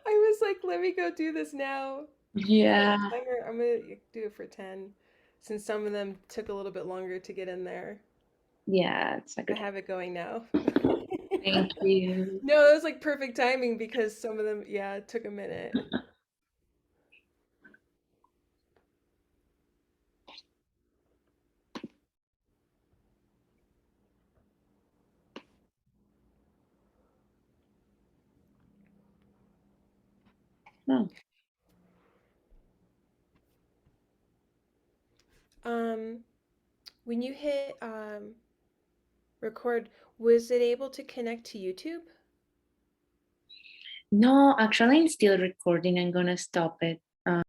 I was like, let me go do this now. Yeah. I'm gonna do it for 10, since some of them took a little bit longer to get in there. Yeah, it's a good. I have it going now. Thank you. No, it was like perfect timing because some of them, yeah, it took a minute. Oh. When you hit record, was it able to connect to YouTube? No, actually, I'm still recording. I'm gonna stop it.